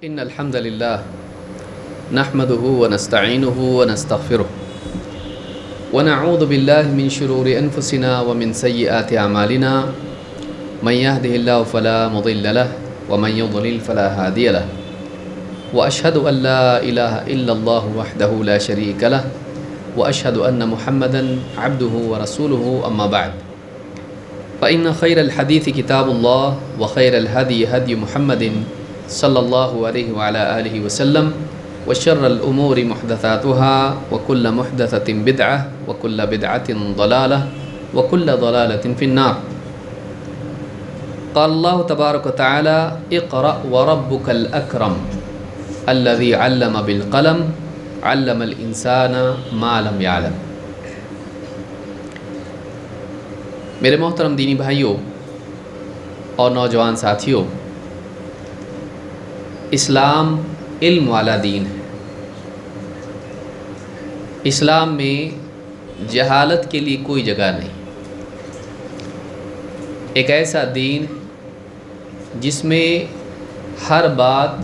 إن الحمد لله نحمده ونستعينه ونستغفره ونعوذ بالله من شرور أنفسنا ومن سيئات أعمالنا من يهده الله فلا مضل له ومن يضلل فلا هادي له وأشهد أن لا إله إلا الله وحده لا شريك له وأشهد أن محمدا عبده ورسوله أما بعد فإن خير الحديث كتاب الله وخير الهدي هدي محمد صلی اللہ علیہ وعلى آلہ وسلم وشر الأمور محدثاتها وكل محدثة بدعة وكل بدعة ضلالة وكل ضلالة في النار. قال الله تبارك وتعالى اقرأ وربك الأكرم الذي علم بالقلم علم الإنسان ما لم يعلم. میرے محترم دینی بھائیوں اور نوجوان ساتھیوں، اسلام علم والا دین ہے. اسلام میں جہالت کے لیے کوئی جگہ نہیں. ایک ایسا دین جس میں ہر بات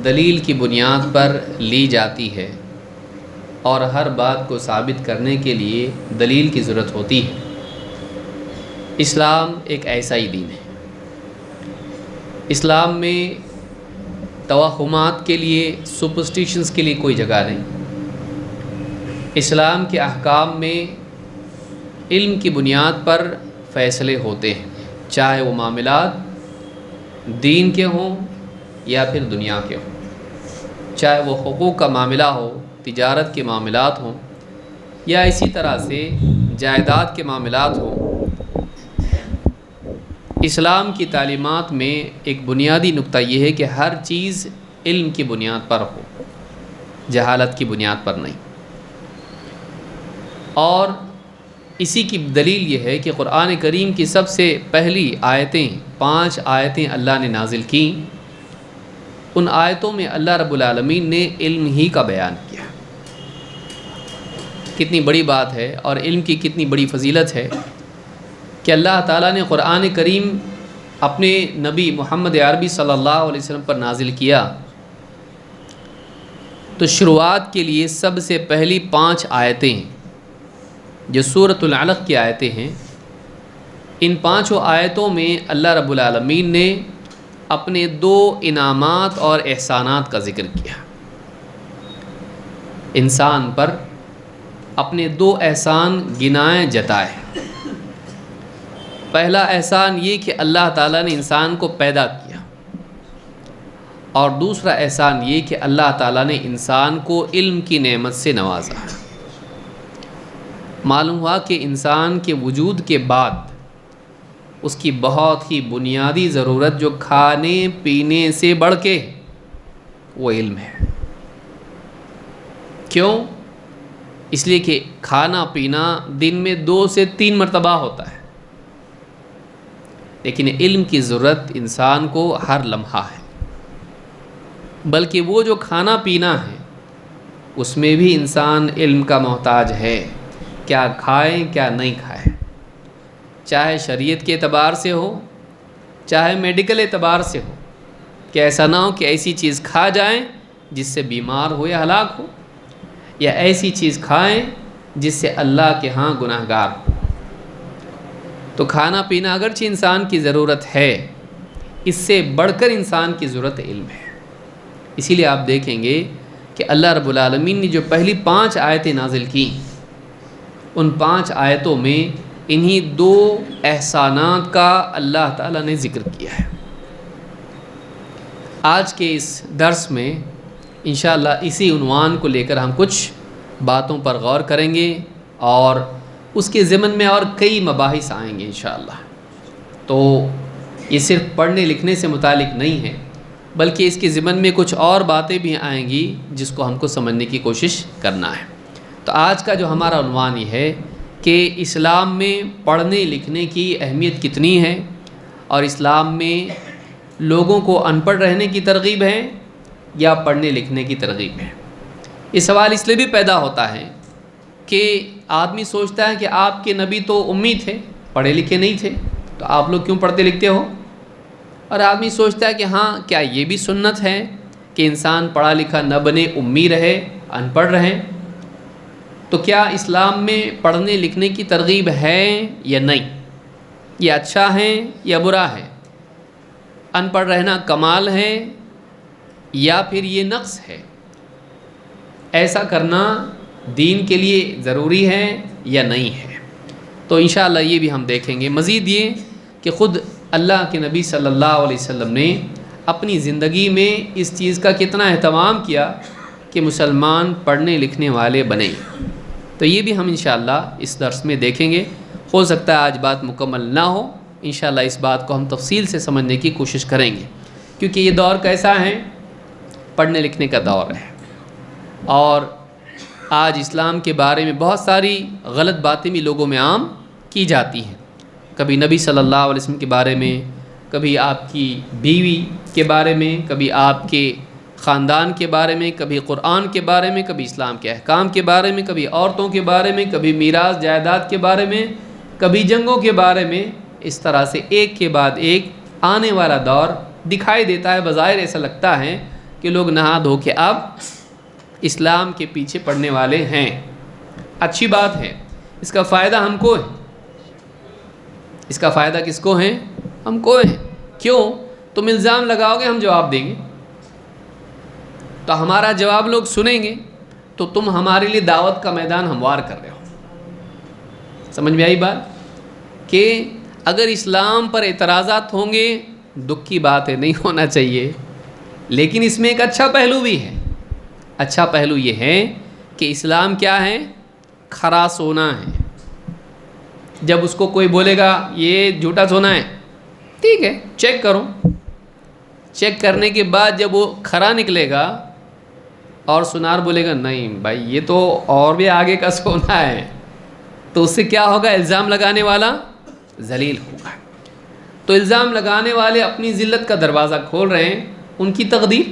دلیل کی بنیاد پر لی جاتی ہے اور ہر بات کو ثابت کرنے کے لیے دلیل کی ضرورت ہوتی ہے. اسلام ایک ایسا ہی دین ہے. اسلام میں توہمات کے لیے، سپرسٹیشنز کے لیے کوئی جگہ نہیں. اسلام کے احکام میں علم کی بنیاد پر فیصلے ہوتے ہیں، چاہے وہ معاملات دین کے ہوں یا پھر دنیا کے ہوں، چاہے وہ حقوق کا معاملہ ہو، تجارت کے معاملات ہوں، یا اسی طرح سے جائیداد کے معاملات ہوں. اسلام کی تعلیمات میں ایک بنیادی نقطہ یہ ہے کہ ہر چیز علم کی بنیاد پر ہو، جہالت کی بنیاد پر نہیں. اور اسی کی دلیل یہ ہے کہ قرآن کریم کی سب سے پہلی آیتیں، 5 آیتیں اللہ نے نازل کیں. ان آیتوں میں اللہ رب العالمین نے علم ہی کا بیان کیا. کتنی بڑی بات ہے اور علم کی کتنی بڑی فضیلت ہے کہ اللہ تعالیٰ نے قرآن کریم اپنے نبی محمد عربی صلی اللہ علیہ وسلم پر نازل کیا تو شروعات کے لیے سب سے پہلی 5 آیتیں جو سورۃ العلق کی آیتیں ہیں، ان 5 آیتوں میں اللہ رب العالمین نے اپنے 2 انعامات اور احسانات کا ذکر کیا. انسان پر اپنے 2 احسان گنائے جتائے. پہلا احسان یہ کہ اللہ تعالیٰ نے انسان کو پیدا کیا، اور دوسرا احسان یہ کہ اللہ تعالیٰ نے انسان کو علم کی نعمت سے نوازا. معلوم ہوا کہ انسان کے وجود کے بعد اس کی بہت ہی بنیادی ضرورت جو کھانے پینے سے بڑھ کے وہ علم ہے. کیوں؟ اس لیے کہ کھانا پینا دن میں 2 سے 3 مرتبہ ہوتا ہے، لیکن علم کی ضرورت انسان کو ہر لمحہ ہے. بلکہ وہ جو کھانا پینا ہے اس میں بھی انسان علم کا محتاج ہے. کیا کھائیں کیا نہیں کھائیں، چاہے شریعت کے اعتبار سے ہو چاہے میڈیکل اعتبار سے ہو، کہ ایسا نہ ہو کہ ایسی چیز کھا جائیں جس سے بیمار ہو یا ہلاک ہو، یا ایسی چیز کھائیں جس سے اللہ کے ہاں گناہ گار ہو. تو کھانا پینا اگرچہ انسان کی ضرورت ہے، اس سے بڑھ کر انسان کی ضرورت علم ہے. اسی لیے آپ دیکھیں گے کہ اللہ رب العالمین نے جو پہلی 5 آیتیں نازل کیں، ان 5 آیتوں میں انہی 2 احسانات کا اللہ تعالیٰ نے ذکر کیا ہے. آج کے اس درس میں انشاءاللہ اسی عنوان کو لے کر ہم کچھ باتوں پر غور کریں گے، اور اس کے ضمن میں اور کئی مباحث آئیں گے انشاءاللہ. تو یہ صرف پڑھنے لکھنے سے متعلق نہیں ہے، بلکہ اس کے ضمن میں کچھ اور باتیں بھی آئیں گی جس کو ہم کو سمجھنے کی کوشش کرنا ہے. تو آج کا جو ہمارا عنوان یہ ہے کہ اسلام میں پڑھنے لکھنے کی اہمیت کتنی ہے، اور اسلام میں لوگوں کو ان پڑھ رہنے کی ترغیب ہے یا پڑھنے لکھنے کی ترغیب ہے. یہ سوال اس لیے بھی پیدا ہوتا ہے کہ آدمی سوچتا ہے کہ آپ کے نبی تو امی تھے، پڑھے لکھے نہیں تھے، تو آپ لوگ کیوں پڑھتے لکھتے ہو؟ اور آدمی سوچتا ہے کہ ہاں کیا یہ بھی سنت ہے کہ انسان پڑھا لکھا نہ بنے، امی رہے، ان پڑھ رہے، تو کیا اسلام میں پڑھنے لکھنے کی ترغیب ہے یا نہیں؟ یہ اچھا ہے یا برا ہے؟ ان پڑھ رہنا کمال ہے یا پھر یہ نقص ہے؟ ایسا کرنا دین کے لیے ضروری ہے یا نہیں ہے؟ تو انشاءاللہ یہ بھی ہم دیکھیں گے۔ مزید یہ کہ خود اللہ کے نبی صلی اللہ علیہ وسلم نے اپنی زندگی میں اس چیز کا کتنا اہتمام کیا کہ مسلمان پڑھنے لکھنے والے بنیں، تو یہ بھی ہم انشاءاللہ اس درس میں دیکھیں گے۔ ہو سکتا ہے آج بات مکمل نہ ہو، انشاءاللہ اس بات کو ہم تفصیل سے سمجھنے کی کوشش کریں گے، کیونکہ یہ دور کیسا ہے؟ پڑھنے لکھنے کا دور ہے، اور آج اسلام کے بارے میں بہت ساری غلط باتیں بھی لوگوں میں عام کی جاتی ہیں، کبھی نبی صلی اللہ علیہ وسلم کے بارے میں، کبھی آپ کی بیوی کے بارے میں، کبھی آپ کے خاندان کے بارے میں، کبھی قرآن کے بارے میں، کبھی اسلام کے احکام کے بارے میں، کبھی عورتوں کے بارے میں، کبھی میراث جائیداد کے بارے میں، کبھی جنگوں کے بارے میں۔ اس طرح سے ایک کے بعد ایک آنے والا دور دکھائی دیتا ہے، بظاہر ایسا لگتا ہے کہ لوگ نہا دھو کے اب اسلام کے پیچھے پڑنے والے ہیں۔ اچھی بات ہے، اس کا فائدہ ہم کو ہے، اس کا فائدہ کس کو ہے؟ ہم کو ہے۔ کیوں؟ تم الزام لگاؤ گے، ہم جواب دیں گے، تو ہمارا جواب لوگ سنیں گے، تو تم ہمارے لیے دعوت کا میدان ہموار کر رہے ہو۔ سمجھ میں آئی بات؟ کہ اگر اسلام پر اعتراضات ہوں گے، دکھ کی بات ہے، نہیں ہونا چاہیے، لیکن اس میں ایک اچھا پہلو بھی ہے۔ اچھا پہلو یہ ہے کہ اسلام کیا ہے؟ کھرا سونا ہے۔ جب اس کو کوئی بولے گا یہ جھوٹا سونا ہے، ٹھیک ہے چیک کرو، چیک کرنے کے بعد جب وہ کھرا نکلے گا اور سنار بولے گا نہیں بھائی یہ تو اور بھی آگے کا سونا ہے، تو اس سے کیا ہوگا؟ الزام لگانے والا ذلیل ہوگا۔ تو الزام لگانے والے اپنی ذلت کا دروازہ کھول رہے ہیں، ان کی تقدیر۔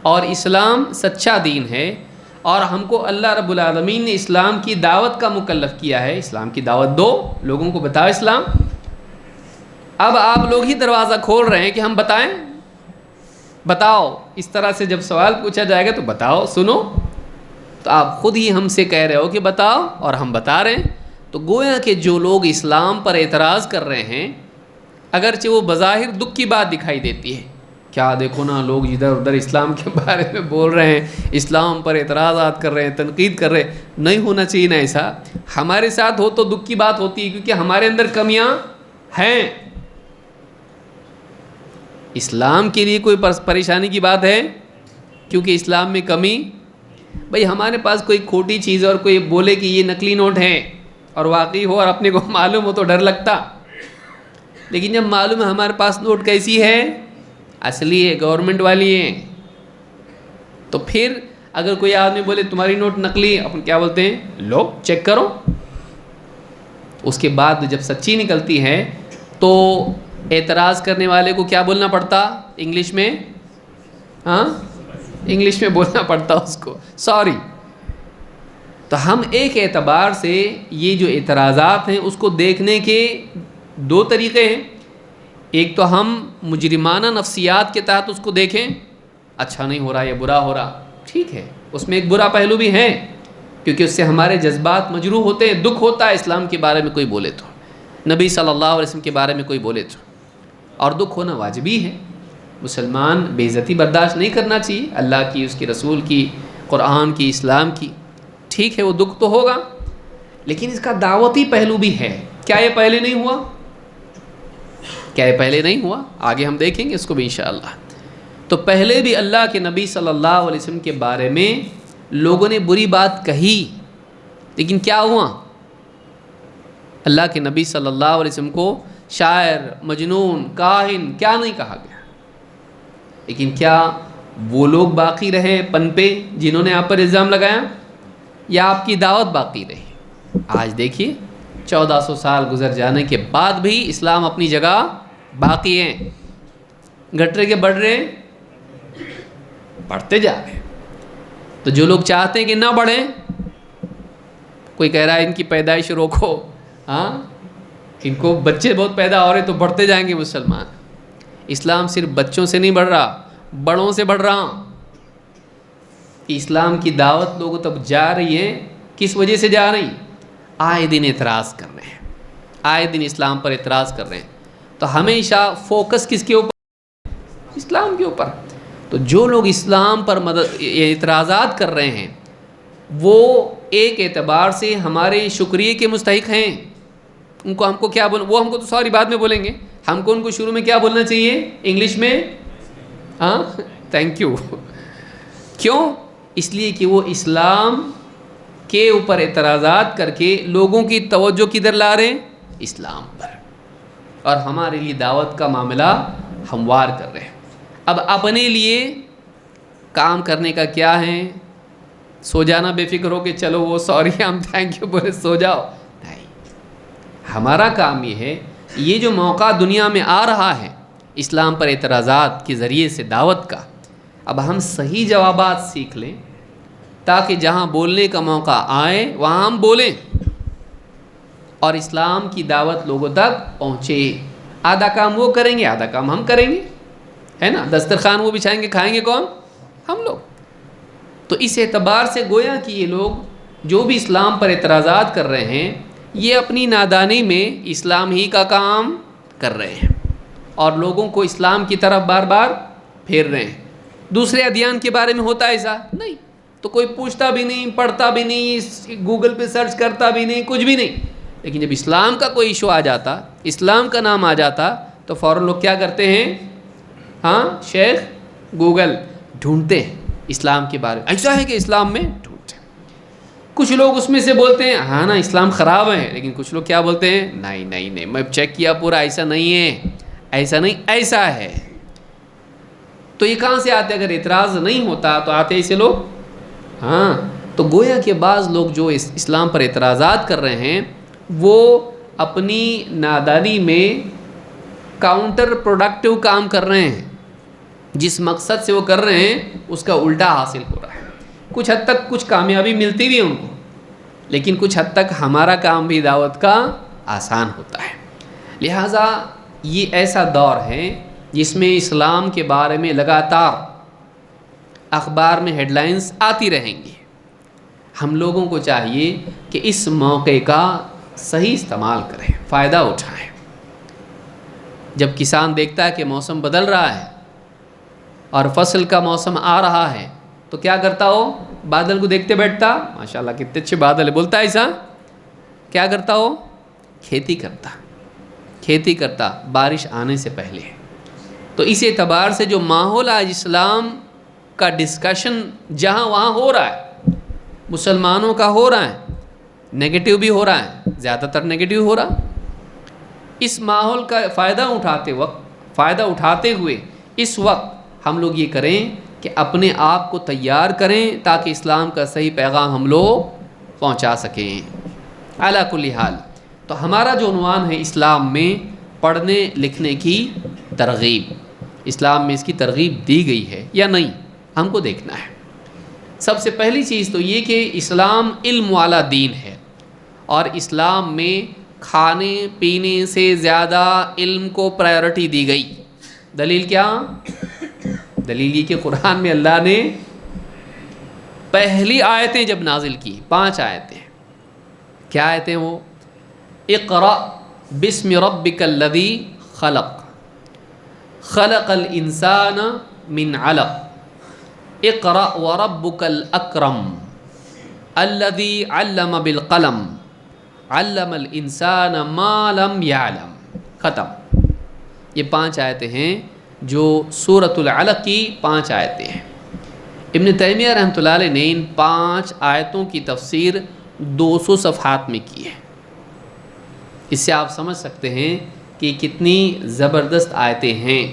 اور اسلام سچا دین ہے، اور ہم کو اللہ رب العالمین نے اسلام کی دعوت کا مکلف کیا ہے۔ اسلام کی دعوت دو، لوگوں کو بتاؤ اسلام۔ اب آپ لوگ ہی دروازہ کھول رہے ہیں کہ ہم بتائیں، بتاؤ۔ اس طرح سے جب سوال پوچھا جائے گا تو بتاؤ، سنو، تو آپ خود ہی ہم سے کہہ رہے ہو کہ بتاؤ، اور ہم بتا رہے ہیں۔ تو گویا کہ جو لوگ اسلام پر اعتراض کر رہے ہیں، اگرچہ وہ بظاہر دکھ کی بات دکھائی دیتی ہے، کیا دیکھو نا لوگ ادھر ادھر اسلام کے بارے میں بول رہے ہیں، اسلام پر اعتراضات کر رہے ہیں، تنقید کر رہے ہیں، نہیں ہونا چاہیے نا ایسا۔ ہمارے ساتھ ہو تو دکھ کی بات ہوتی ہے، کیونکہ ہمارے اندر کمیاں ہیں۔ اسلام کے لیے کوئی پریشانی کی بات ہے؟ کیونکہ اسلام میں کمی، بھئی ہمارے پاس کوئی کھوٹی چیز ہے اور کوئی بولے کہ یہ نقلی نوٹ ہے اور واقعی ہو اور اپنے کو معلوم ہو تو ڈر لگتا، لیکن جب معلوم ہے ہمارے پاس نوٹ کیسی ہے، اصلی ہے، گورنمنٹ والی ہے، تو پھر اگر کوئی آدمی بولے تمہاری نوٹ نقلی، اپن کیا بولتے ہیں؟ لو چیک کرو۔ اس کے بعد جب سچی نکلتی ہے تو اعتراض کرنے والے کو کیا بولنا پڑتا انگلش میں؟ ہاں انگلش میں بولنا پڑتا اس کو سوری۔ تو ہم ایک اعتبار سے یہ جو اعتراضات ہیں اس کو دیکھنے کے دو طریقے ہیں۔ ایک تو ہم مجرمانہ نفسیات کے تحت اس کو دیکھیں، اچھا نہیں ہو رہا یا برا ہو رہا، ٹھیک ہے، اس میں ایک برا پہلو بھی ہے، کیونکہ اس سے ہمارے جذبات مجروح ہوتے ہیں، دکھ ہوتا ہے اسلام کے بارے میں کوئی بولے تو، نبی صلی اللہ علیہ وسلم کے بارے میں کوئی بولے تو، اور دکھ ہونا واجبی ہے۔ مسلمان بے عزتی برداشت نہیں کرنا چاہیے، اللہ کی، اس کے رسول کی، قرآن کی، اسلام کی، ٹھیک ہے وہ دکھ تو ہوگا، لیکن اس کا دعوتی پہلو بھی ہے۔ کیا یہ پہلے نہیں ہوا؟ کیا یہ پہلے نہیں ہوا؟ آگے ہم دیکھیں گے اس کو بھی انشاءاللہ۔ تو پہلے بھی اللہ کے نبی صلی اللہ علیہ وسلم کے بارے میں لوگوں نے بری بات کہی، لیکن کیا ہوا؟ اللہ کے نبی صلی اللہ علیہ وسلم کو شاعر، مجنون، کاہن کیا نہیں کہا گیا، لیکن کیا وہ لوگ باقی رہے پنپے جنہوں نے آپ پر الزام لگایا، یا آپ کی دعوت باقی رہی؟ آج دیکھیے 1400 سال گزر جانے کے بعد بھی اسلام اپنی جگہ باقی ہے، گھٹ رہے کہ بڑھ رہے؟ بڑھتے جا رہے ہیں۔ تو جو لوگ چاہتے ہیں کہ نہ بڑھیں، کوئی کہہ رہا ہے ان کی پیدائش روکو، ہاں ان کو بچے بہت پیدا ہو رہے تو بڑھتے جائیں گے مسلمان۔ اسلام صرف بچوں سے نہیں بڑھ رہا، بڑوں سے بڑھ رہا ہوں. اسلام کی دعوت لوگوں تک جا رہی ہے، کس وجہ سے جا رہی؟ آئے دن اعتراض کر رہے ہیں، آئے دن اسلام پر اعتراض کر رہے ہیں. تو ہمیشہ فوکس کس کے اوپر؟ اسلام کے اوپر. تو جو لوگ اسلام پر اعتراضات کر رہے ہیں وہ ایک اعتبار سے ہمارے شکریہ کے مستحق ہیں. ان کو ہم کو کیا وہ ہم کو تو سوری بعد میں بولیں گے، ہم کو ان کو شروع میں کیا بولنا چاہیے انگلش میں؟ ہاں، تھینک یو. کیوں؟ اس لیے کہ وہ اسلام کے اوپر اعتراضات کر کے لوگوں کی توجہ کدھر لا رہے ہیں؟ اسلام پر. اور ہمارے لیے دعوت کا معاملہ ہموار کر رہے ہیں. اب اپنے لیے کام کرنے کا کیا ہے؟ سو جانا بے فکر ہو کہ چلو وہ سوری ہم تھینک یو بولے سو جاؤ؟ نہیں. ہمارا کام یہ ہے، یہ جو موقع دنیا میں آ رہا ہے اسلام پر اعتراضات کے ذریعے سے دعوت کا، اب ہم صحیح جوابات سیکھ لیں تاکہ جہاں بولنے کا موقع آئے وہاں ہم بولیں اور اسلام کی دعوت لوگوں تک پہنچے. آدھا کام وہ کریں گے، آدھا کام ہم کریں گے، ہے نا. دسترخوان وہ بچھائیں گے، کھائیں گے کون؟ ہم لوگ. تو اس اعتبار سے گویا کہ یہ لوگ جو بھی اسلام پر اعتراضات کر رہے ہیں یہ اپنی نادانی میں اسلام ہی کا کام کر رہے ہیں اور لوگوں کو اسلام کی طرف بار بار پھیر رہے ہیں. دوسرے ادیان کے بارے میں ہوتا ایسا نہیں، تو کوئی پوچھتا بھی نہیں، پڑھتا بھی نہیں، گوگل پہ سرچ کرتا بھی نہیں، کچھ بھی نہیں. لیکن جب اسلام کا کوئی ایشو آ جاتا، اسلام کا نام آ جاتا، تو فوراً لوگ کیا کرتے ہیں؟ ہاں شیخ گوگل ڈھونڈتے ہیں اسلام کے بارے میں، ایسا ہے کہ اسلام میں ڈھونڈتے ہیں. کچھ لوگ اس میں سے بولتے ہیں ہاں نا اسلام خراب ہے، لیکن کچھ لوگ کیا بولتے ہیں؟ نہیں نہیں نہیں، میں چیک کیا پورا، ایسا نہیں ہے، ایسا نہیں، ایسا ہے. تو یہ کہاں سے آتے؟ اگر اعتراض نہیں ہوتا تو آتے ایسے لوگ. ہاں، تو گویا کہ بعض لوگ جو اسلام پر اعتراضات کر رہے ہیں وہ اپنی نادانی میں کاؤنٹر پروڈکٹیو کام کر رہے ہیں. جس مقصد سے وہ کر رہے ہیں اس کا الٹا حاصل ہو رہا ہے. کچھ حد تک کچھ کامیابی ملتی بھی ہے ان کو، لیکن کچھ حد تک ہمارا کام بھی دعوت کا آسان ہوتا ہے. لہٰذا یہ ایسا دور ہے جس میں اسلام کے بارے میں لگاتار اخبار میں ہیڈ لائنز آتی رہیں گی. ہم لوگوں کو چاہیے کہ اس موقع کا صحیح استعمال کریں، فائدہ اٹھائیں. جب کسان دیکھتا ہے کہ موسم بدل رہا ہے اور فصل کا موسم آ رہا ہے تو کیا کرتا ہو؟ بادل کو دیکھتے بیٹھتا، ماشاءاللہ کتنے اچھے بادل ہے، بولتا ہے ایسا. کیا کرتا ہو؟ کھیتی کرتا بارش آنے سے پہلے. تو اس اعتبار سے جو ماحول آج اسلام کا ڈسکشن جہاں وہاں ہو رہا ہے، مسلمانوں کا ہو رہا ہے، نیگیٹو بھی ہو رہا ہے، زیادہ تر نیگیٹو ہو رہا. اس ماحول کا فائدہ اٹھاتے ہوئے اس وقت ہم لوگ یہ کریں کہ اپنے آپ کو تیار کریں تاکہ اسلام کا صحیح پیغام ہم لوگ پہنچا سکیں. اعلیٰ کل حال تو ہمارا جو عنوان ہے اسلام میں پڑھنے لکھنے کی ترغیب، اسلام میں اس کی ترغیب دی گئی ہے یا نہیں، ہم کو دیکھنا ہے. سب سے پہلی چیز تو یہ کہ اسلام علم والا دین ہے اور اسلام میں کھانے پینے سے زیادہ علم کو پرائیورٹی دی گئی. دلیل کیا؟ دلیل یہ کہ قرآن میں اللہ نے پہلی آیتیں جب نازل کی، 5 آیتیں، کیا آیتیں وہ؟ اقرأ بسم ربک الذی خلق، خلق الانسان من علق، اقرأ وربک الاکرم الذی علم بالقلم علم الانسان ما لم يعلم. ختم. یہ 5 آیتیں ہیں جو سورۃ العلق کی 5 آیتیں ہیں. ابن تیمیہ رحمۃ اللہ علیہ نے ان 5 آیتوں کی تفسیر 200 صفحات میں کی ہے. اس سے آپ سمجھ سکتے ہیں کہ کتنی زبردست آیتیں ہیں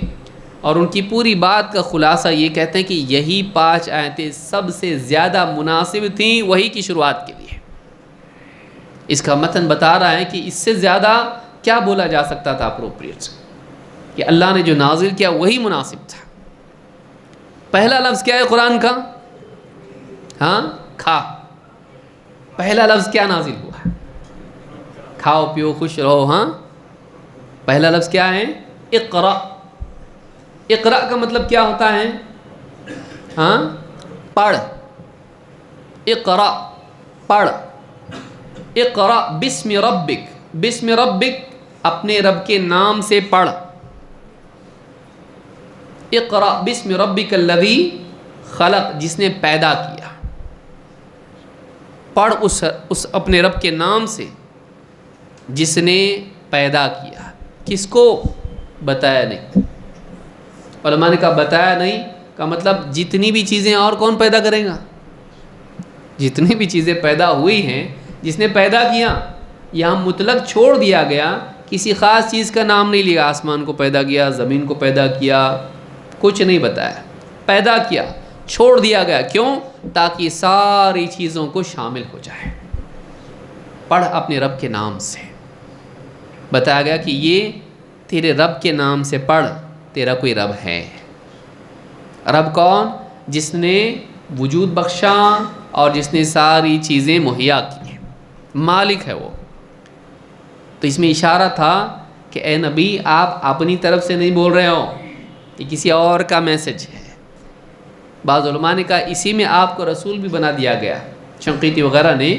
اور ان کی پوری بات کا خلاصہ یہ کہتے ہیں کہ یہی 5 آیتیں سب سے زیادہ مناسب تھیں وحی کی شروعات کے لیے. اس کا متن بتا رہا ہے کہ اس سے زیادہ کیا بولا جا سکتا تھا اپروپریٹ، کہ اللہ نے جو نازل کیا وہی مناسب تھا. پہلا لفظ کیا ہے قرآن کا؟ ہاں، کھا. پہلا لفظ کیا نازل ہوا؟ کھاؤ پیو خوش رہو. ہاں، پہلا لفظ کیا ہے؟ اقرأ. اقرأ کا مطلب کیا ہوتا ہے؟ ہاں پڑھ، اقرا پڑھ، اقرا بسم ربک، بسم ربک اپنے رب کے نام سے پڑھ، اقرا بسم ربک الذی خلق جس نے پیدا کیا، پڑھ اس اپنے رب کے نام سے جس نے پیدا کیا۔ کس کو؟ بتایا نہیں۔ علماء نے کہا بتایا نہیں کا مطلب جتنی بھی چیزیں اور کون پیدا کرے گا؟ جتنی بھی چیزیں پیدا ہوئی ہیں جس نے پیدا کیا، یہاں مطلق چھوڑ دیا گیا، کسی خاص چیز کا نام نہیں لیا، آسمان کو پیدا کیا، زمین کو پیدا کیا، کچھ نہیں بتایا، پیدا کیا، چھوڑ دیا گیا۔ کیوں؟ تاکہ ساری چیزوں کو شامل ہو جائے۔ پڑھ اپنے رب کے نام سے، بتایا گیا کہ یہ تیرے رب کے نام سے پڑھ، تیرا کوئی رب ہے۔ رب کون؟ جس نے وجود بخشا اور جس نے ساری چیزیں مہیا کی، مالک ہے وہ۔ تو اس میں اشارہ تھا کہ اے نبی آپ اپنی طرف سے نہیں بول رہے ہو، یہ کسی اور کا میسج ہے۔ بعض علماء نے کہا اسی میں آپ کو رسول بھی بنا دیا گیا، شنقیطی وغیرہ نے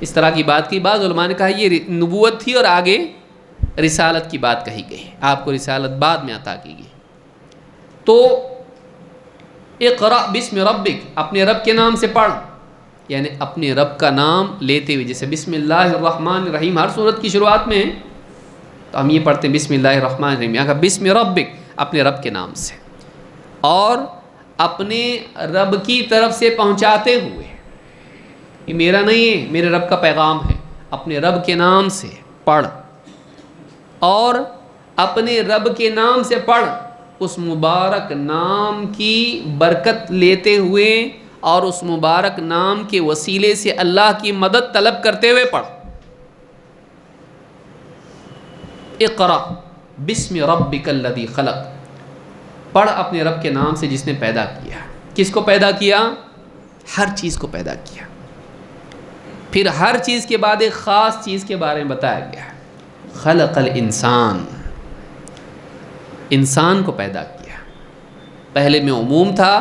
اس طرح کی بات کی۔ بعض علماء نے کہا یہ نبوت تھی اور آگے رسالت کی بات کہی گئی، آپ کو رسالت بعد میں عطا کی گئی۔ تو اقرأ بسم ربک اپنے رب کے نام سے پڑھ، یعنی اپنے رب کا نام لیتے ہوئے، جیسے بسم اللہ الرحمن الرحیم ہر سورت کی شروعات میں ہے، تو ہم یہ پڑھتے ہیں بسم اللہ الرحمن الرحیم، یہاں کا بسم ربک اپنے رب کے نام سے، اور اپنے رب کی طرف سے پہنچاتے ہوئے، یہ میرا نہیں ہے، میرے رب کا پیغام ہے، اپنے رب کے نام سے پڑھ، اور اپنے رب کے نام سے پڑھ، اس مبارک نام کی برکت لیتے ہوئے اور اس مبارک نام کے وسیلے سے اللہ کی مدد طلب کرتے ہوئے پڑھ۔ اقرأ بسم ربک الذی خلق، پڑھ اپنے رب کے نام سے جس نے پیدا کیا۔ کس کو پیدا کیا؟ ہر چیز کو پیدا کیا۔ پھر ہر چیز کے بعد ایک خاص چیز کے بارے میں بتایا گیا، خلق الانسان، انسان کو پیدا کیا۔ پہلے میں عموم تھا،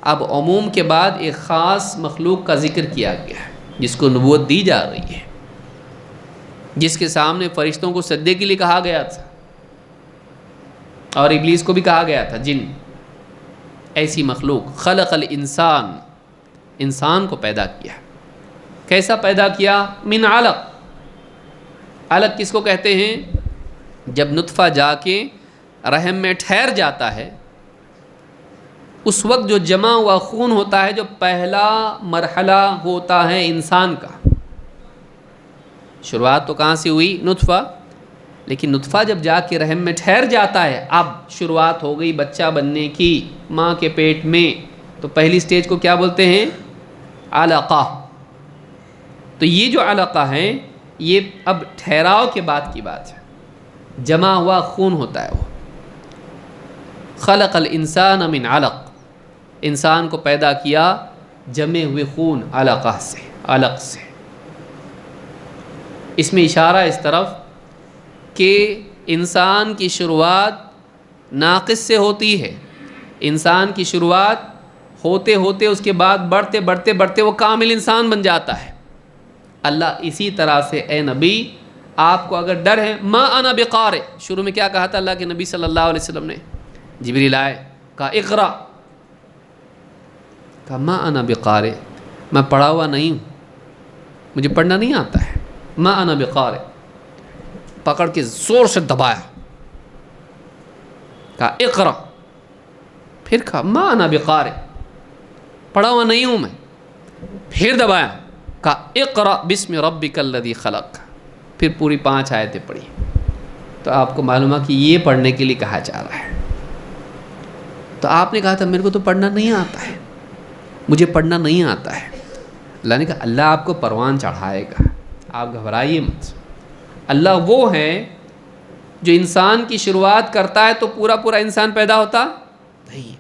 اب عموم کے بعد ایک خاص مخلوق کا ذکر کیا گیا ہے جس کو نبوت دی جا رہی ہے، جس کے سامنے فرشتوں کو سجدے کے لیے کہا گیا تھا اور ابلیس کو بھی کہا گیا تھا، جن ایسی مخلوق۔ خلق الانسان، انسان کو پیدا کیا۔ کیسا پیدا کیا؟ من علق، علق کس کو کہتے ہیں؟ جب نطفہ جا کے رحم میں ٹھہر جاتا ہے، اس وقت جو جمع ہوا خون ہوتا ہے، جو پہلا مرحلہ ہوتا ہے انسان کا۔ شروعات تو کہاں سے ہوئی؟ نطفہ، لیکن نطفہ جب جا کے رحم میں ٹھہر جاتا ہے، اب شروعات ہو گئی بچہ بننے کی ماں کے پیٹ میں، تو پہلی سٹیج کو کیا بولتے ہیں؟ علقہ۔ تو یہ جو علقہ ہے یہ اب ٹھہراؤ کے بعد کی بات ہے، جمع ہوا خون ہوتا ہے وہ۔ خلق الانسان من علق، انسان کو پیدا کیا جمے ہوئے خون، علقہ سے، علق سے۔ اس میں اشارہ اس طرف کہ انسان کی شروعات ناقص سے ہوتی ہے، انسان کی شروعات ہوتے ہوتے اس کے بعد بڑھتے بڑھتے بڑھتے وہ کامل انسان بن جاتا ہے۔ اللہ اسی طرح سے اے نبی آپ کو اگر ڈر ہے، ما انا بقارئ، شروع میں کیا کہا تھا اللہ کے نبی صلی اللہ علیہ وسلم نے؟ جبریل آئے، کہا اقرا، کہا ما انا بقارئ، میں پڑھا ہوا نہیں ہوں، مجھے پڑھنا نہیں آتا ہے، ما انا بقارئ، پکڑ کے زور سے دبایا، کہا اقرا، پھر کہا ما انا بقارئ، پڑھا ہوا نہیں ہوں میں، پھر دبایا، کہا اقرا بسم ربک الذی خلق، پھر پوری 5 آیتیں پڑھی۔ تو آپ کو معلوم ہے کہ یہ پڑھنے کے لیے کہا جا رہا ہے۔ تو آپ نے کہا تھا میرے کو تو پڑھنا نہیں آتا ہے، مجھے پڑھنا نہیں آتا ہے۔ اللہ نے کہا اللہ آپ کو پروان چڑھائے گا، آپ گھبرائیے مت۔ اللہ وہ ہے جو انسان کی شروعات کرتا ہے تو پورا پورا انسان پیدا ہوتا نہیں،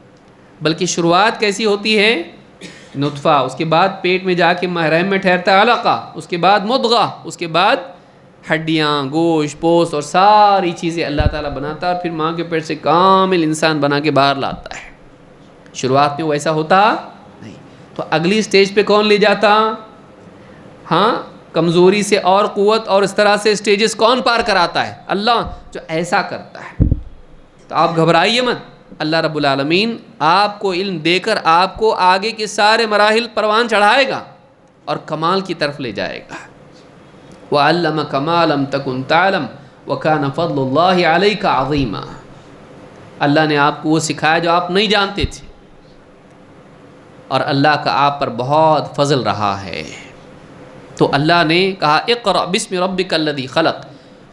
بلکہ شروعات کیسی ہوتی ہے؟ نطفہ، اس کے بعد پیٹ میں جا کے رحم میں ٹھہرتا ہے علقہ، اس کے بعد مضغہ، اس کے بعد ہڈیاں، گوشت، پوست اور ساری چیزیں اللہ تعالیٰ بناتا ہے، اور پھر ماں کے پیٹ سے کامل انسان بنا کے باہر لاتا ہے۔ شروعات میں ویسا ہوتا نہیں. تو اگلی سٹیج پہ کون لے جاتا؟ ہاں کمزوری سے اور قوت اور اس طرح سے سٹیجز کون پار کراتا ہے؟ اللہ، جو ایسا کرتا ہے. تو آپ گھبرائیے مت، اللہ رب العالمین آپ کو علم دے کر آپ کو آگے کے سارے مراحل پروان چڑھائے گا اور کمال کی طرف لے جائے گا. وَعَلَّمَكَ مَا لَمْ تَكُنْ تَعْلَمْ وَكَانَ فَضْلُ اللَّهِ عَلَيْكَ عَظِيمًا. اللہ نے آپ کو وہ سکھایا جو آپ نہیں جانتے تھے، اور اللہ کا آپ پر بہت فضل رہا ہے. تو اللہ نے کہا اقرأ بسم ربک الذی خلق،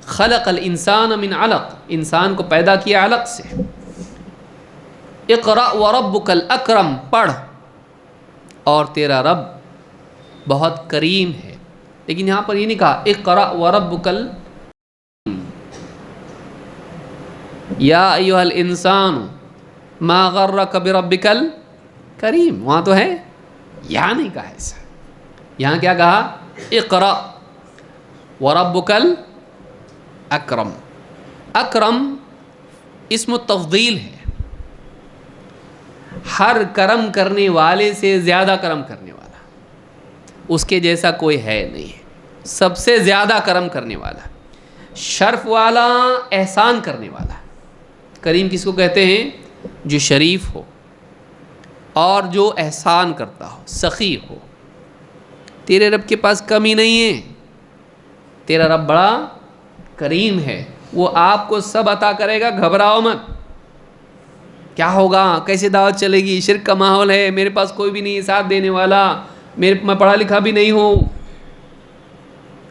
خلق الانسان من علق، انسان کو پیدا کیا علق سے. اقرأ وربک الاکرم، پڑھ اور تیرا رب بہت کریم ہے. لیکن یہاں پر یہ نہیں کہا اقرأ وربک یا ایھا الانسان ما غرک بربک الکریم، وہاں تو ہے، یہاں نہیں کہا ایسا. یہاں کیا کہا؟ اقرأ وربک الاکرم. اکرم اسم التفضیل ہے، ہر کرم کرنے والے سے زیادہ کرم کرنے والا، اس کے جیسا کوئی ہے نہیں، سب سے زیادہ کرم کرنے والا، شرف والا، احسان کرنے والا. کریم کس کو کہتے ہیں؟ جو شریف ہو اور جو احسان کرتا ہو، سخی ہو. تیرے رب کے پاس کمی نہیں ہے، تیرا رب بڑا کریم ہے، وہ آپ کو سب عطا کرے گا. گھبراؤ مت، کیا ہوگا، کیسے دعوت چلے گی، شرک کا ماحول ہے، میرے پاس کوئی بھی نہیں ہے ساتھ دینے والا، میں پڑھا لکھا بھی نہیں ہوں،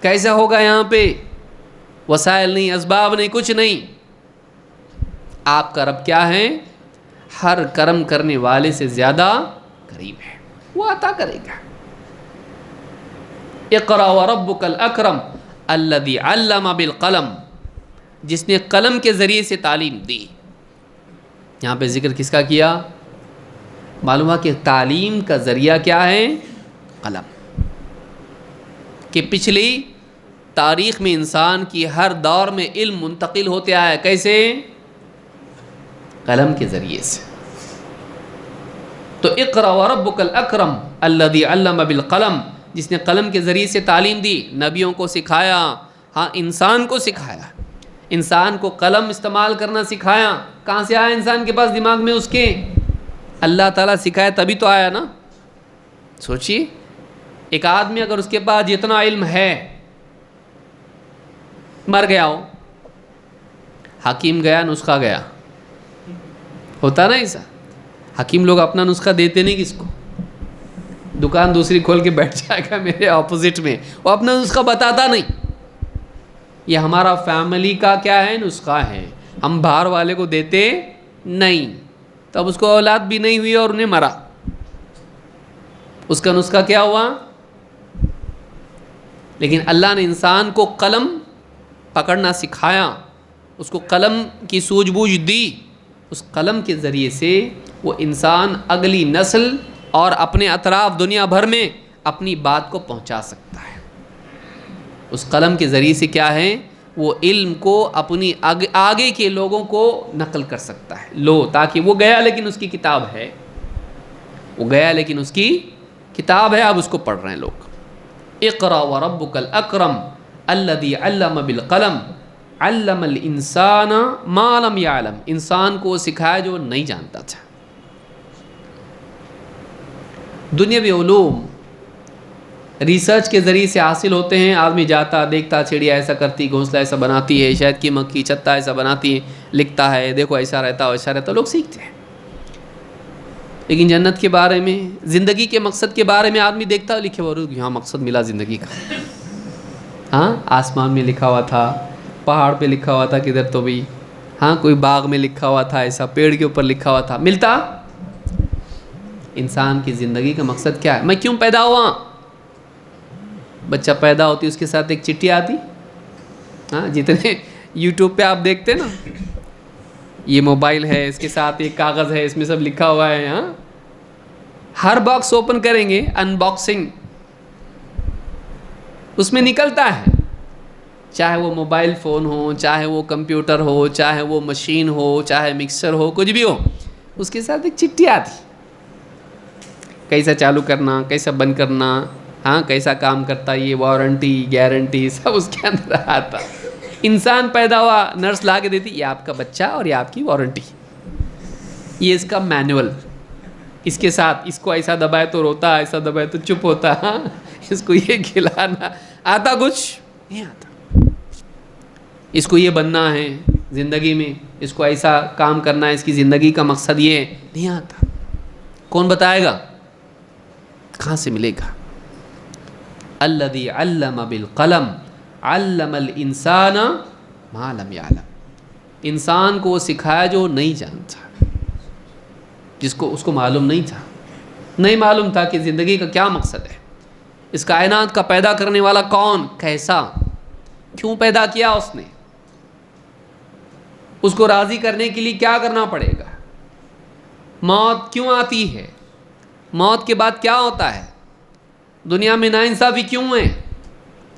کیسا ہوگا، یہاں پہ وسائل نہیں، اسباب نہیں، کچھ نہیں. آپ کا رب کیا ہے؟ ہر کرم کرنے والے سے زیادہ کریم ہے، وہ عطا کرے گا. اقرأ وربک الاکرم الذی علم بالقلم، جس نے قلم کے ذریعے سے تعلیم دی. یہاں پہ ذکر کس کا کیا؟ معلوم ہوا کہ تعلیم کا ذریعہ کیا ہے؟ قلم. کہ پچھلی تاریخ میں انسان کی ہر دور میں علم منتقل ہوتے آیا، کیسے؟ قلم کے ذریعے سے. تو اقرأ وربک الاکرم الذی علم بالقلم، جس نے قلم کے ذریعے سے تعلیم دی، نبیوں کو سکھایا، ہاں انسان کو سکھایا، انسان کو قلم استعمال کرنا سکھایا. کہاں سے آیا انسان کے پاس دماغ میں؟ اس کے اللہ تعالیٰ سکھایا تبھی تو آیا نا. سوچیے، ایک آدمی اگر اس کے پاس جتنا علم ہے، مر گیا ہو، حکیم گیا، نسخہ گیا، ہوتا نا ایسا. حکیم لوگ اپنا نسخہ دیتے نہیں کس کو، دکان دوسری کھول کے بیٹھ جائے گا میرے اپوزٹ میں، وہ اپنا نسخہ بتاتا نہیں. یہ ہمارا فیملی کا کیا ہے؟ نسخہ ہے، ہم باہر والے کو دیتے نہیں. تب اس کو اولاد بھی نہیں ہوئی اور انہیں مرا، اس کا نسخہ کیا ہوا؟ لیکن اللہ نے انسان کو قلم پکڑنا سکھایا، اس کو قلم کی سوجھ بوجھ دی. اس قلم کے ذریعے سے وہ انسان اگلی نسل اور اپنے اطراف دنیا بھر میں اپنی بات کو پہنچا سکتا ہے. اس قلم کے ذریعے سے کیا ہے؟ وہ علم کو اپنی آگے کے لوگوں کو نقل کر سکتا ہے. لو، تاکہ وہ گیا لیکن اس کی کتاب ہے، وہ گیا لیکن اس کی کتاب ہے، اب اس کو پڑھ رہے ہیں لوگ. اقرأ وربک الاکرم الذی علم بالقلم علم الانسان ما لم یعلم، انسان کو سکھایا جو نہیں جانتا تھا. دنیاوی علوم ریسرچ کے ذریعے سے حاصل ہوتے ہیں. آدمی جاتا دیکھتا، چڑیا ایسا کرتی، گھونسلہ ایسا بناتی ہے، شہد کی مکھی چھتا ایسا بناتی ہے، لکھتا ہے، دیکھو ایسا رہتا ویسا رہتا، لوگ سیکھتے ہیں. لیکن جنت کے بارے میں، زندگی کے مقصد کے بارے میں آدمی دیکھتا ہے، لکھے وہ یہاں مقصد ملا زندگی کا. ہاں آسمان میں لکھا ہوا تھا، پہاڑ پہ لکھا ہوا تھا، کدھر تو بھی ہاں کوئی باغ میں لکھا ہوا تھا، ایسا پیڑ کے اوپر لکھا ہوا تھا، ملتا. انسان کی زندگی کا مقصد کیا ہے؟ میں کیوں پیدا ہوا؟ بچہ پیدا ہوتی اس کے ساتھ ایک چٹھی آتی. ہاں جتنے یوٹیوب پہ آپ دیکھتے نا، یہ موبائل ہے، اس کے ساتھ ایک کاغذ ہے، اس میں سب لکھا ہوا ہے. ہاں ہر باکس اوپن کریں گے، ان باکسنگ، اس میں نکلتا ہے، چاہے وہ موبائل فون ہو، چاہے وہ کمپیوٹر ہو، چاہے وہ مشین ہو، چاہے مکسر ہو، کچھ بھی ہو، اس کے ساتھ ایک چٹھی آتی. کیسا چالو کرنا، کیسا بند کرنا، ہاں کیسا کام کرتا، یہ وارنٹی گارنٹی سب اس کے اندر آتا. انسان پیدا ہوا، نرس لا کے دیتی یہ آپ کا بچہ اور یہ آپ کی وارنٹی، یہ اس کا مینول، اس کے ساتھ اس کو ایسا دبائے تو روتا، ایسا دبائے تو چپ ہوتا، ہاں اس کو یہ کھلانا. آتا کچھ نہیں آتا. اس کو یہ بننا ہے زندگی میں، اس کو ایسا کام کرنا ہے، اس کی زندگی کا مقصد یہ ہے، نہیں آتا. کون بتائے گا؟ کہاں سے ملے گا؟ الذی علم بالقلم علم الانسان ما لم یعلم. انسان کو وہ سکھایا جو نہیں جانتا، جس کو اس کو معلوم نہیں تھا، نہیں معلوم تھا کہ زندگی کا کیا مقصد ہے، اس کائنات کا پیدا کرنے والا کون، کیسا، کیوں پیدا کیا اس نے، اس کو راضی کرنے کے لیے کیا کرنا پڑے گا، موت کیوں آتی ہے، موت کے بعد کیا ہوتا ہے، دنیا میں ناانصافی کیوں ہے،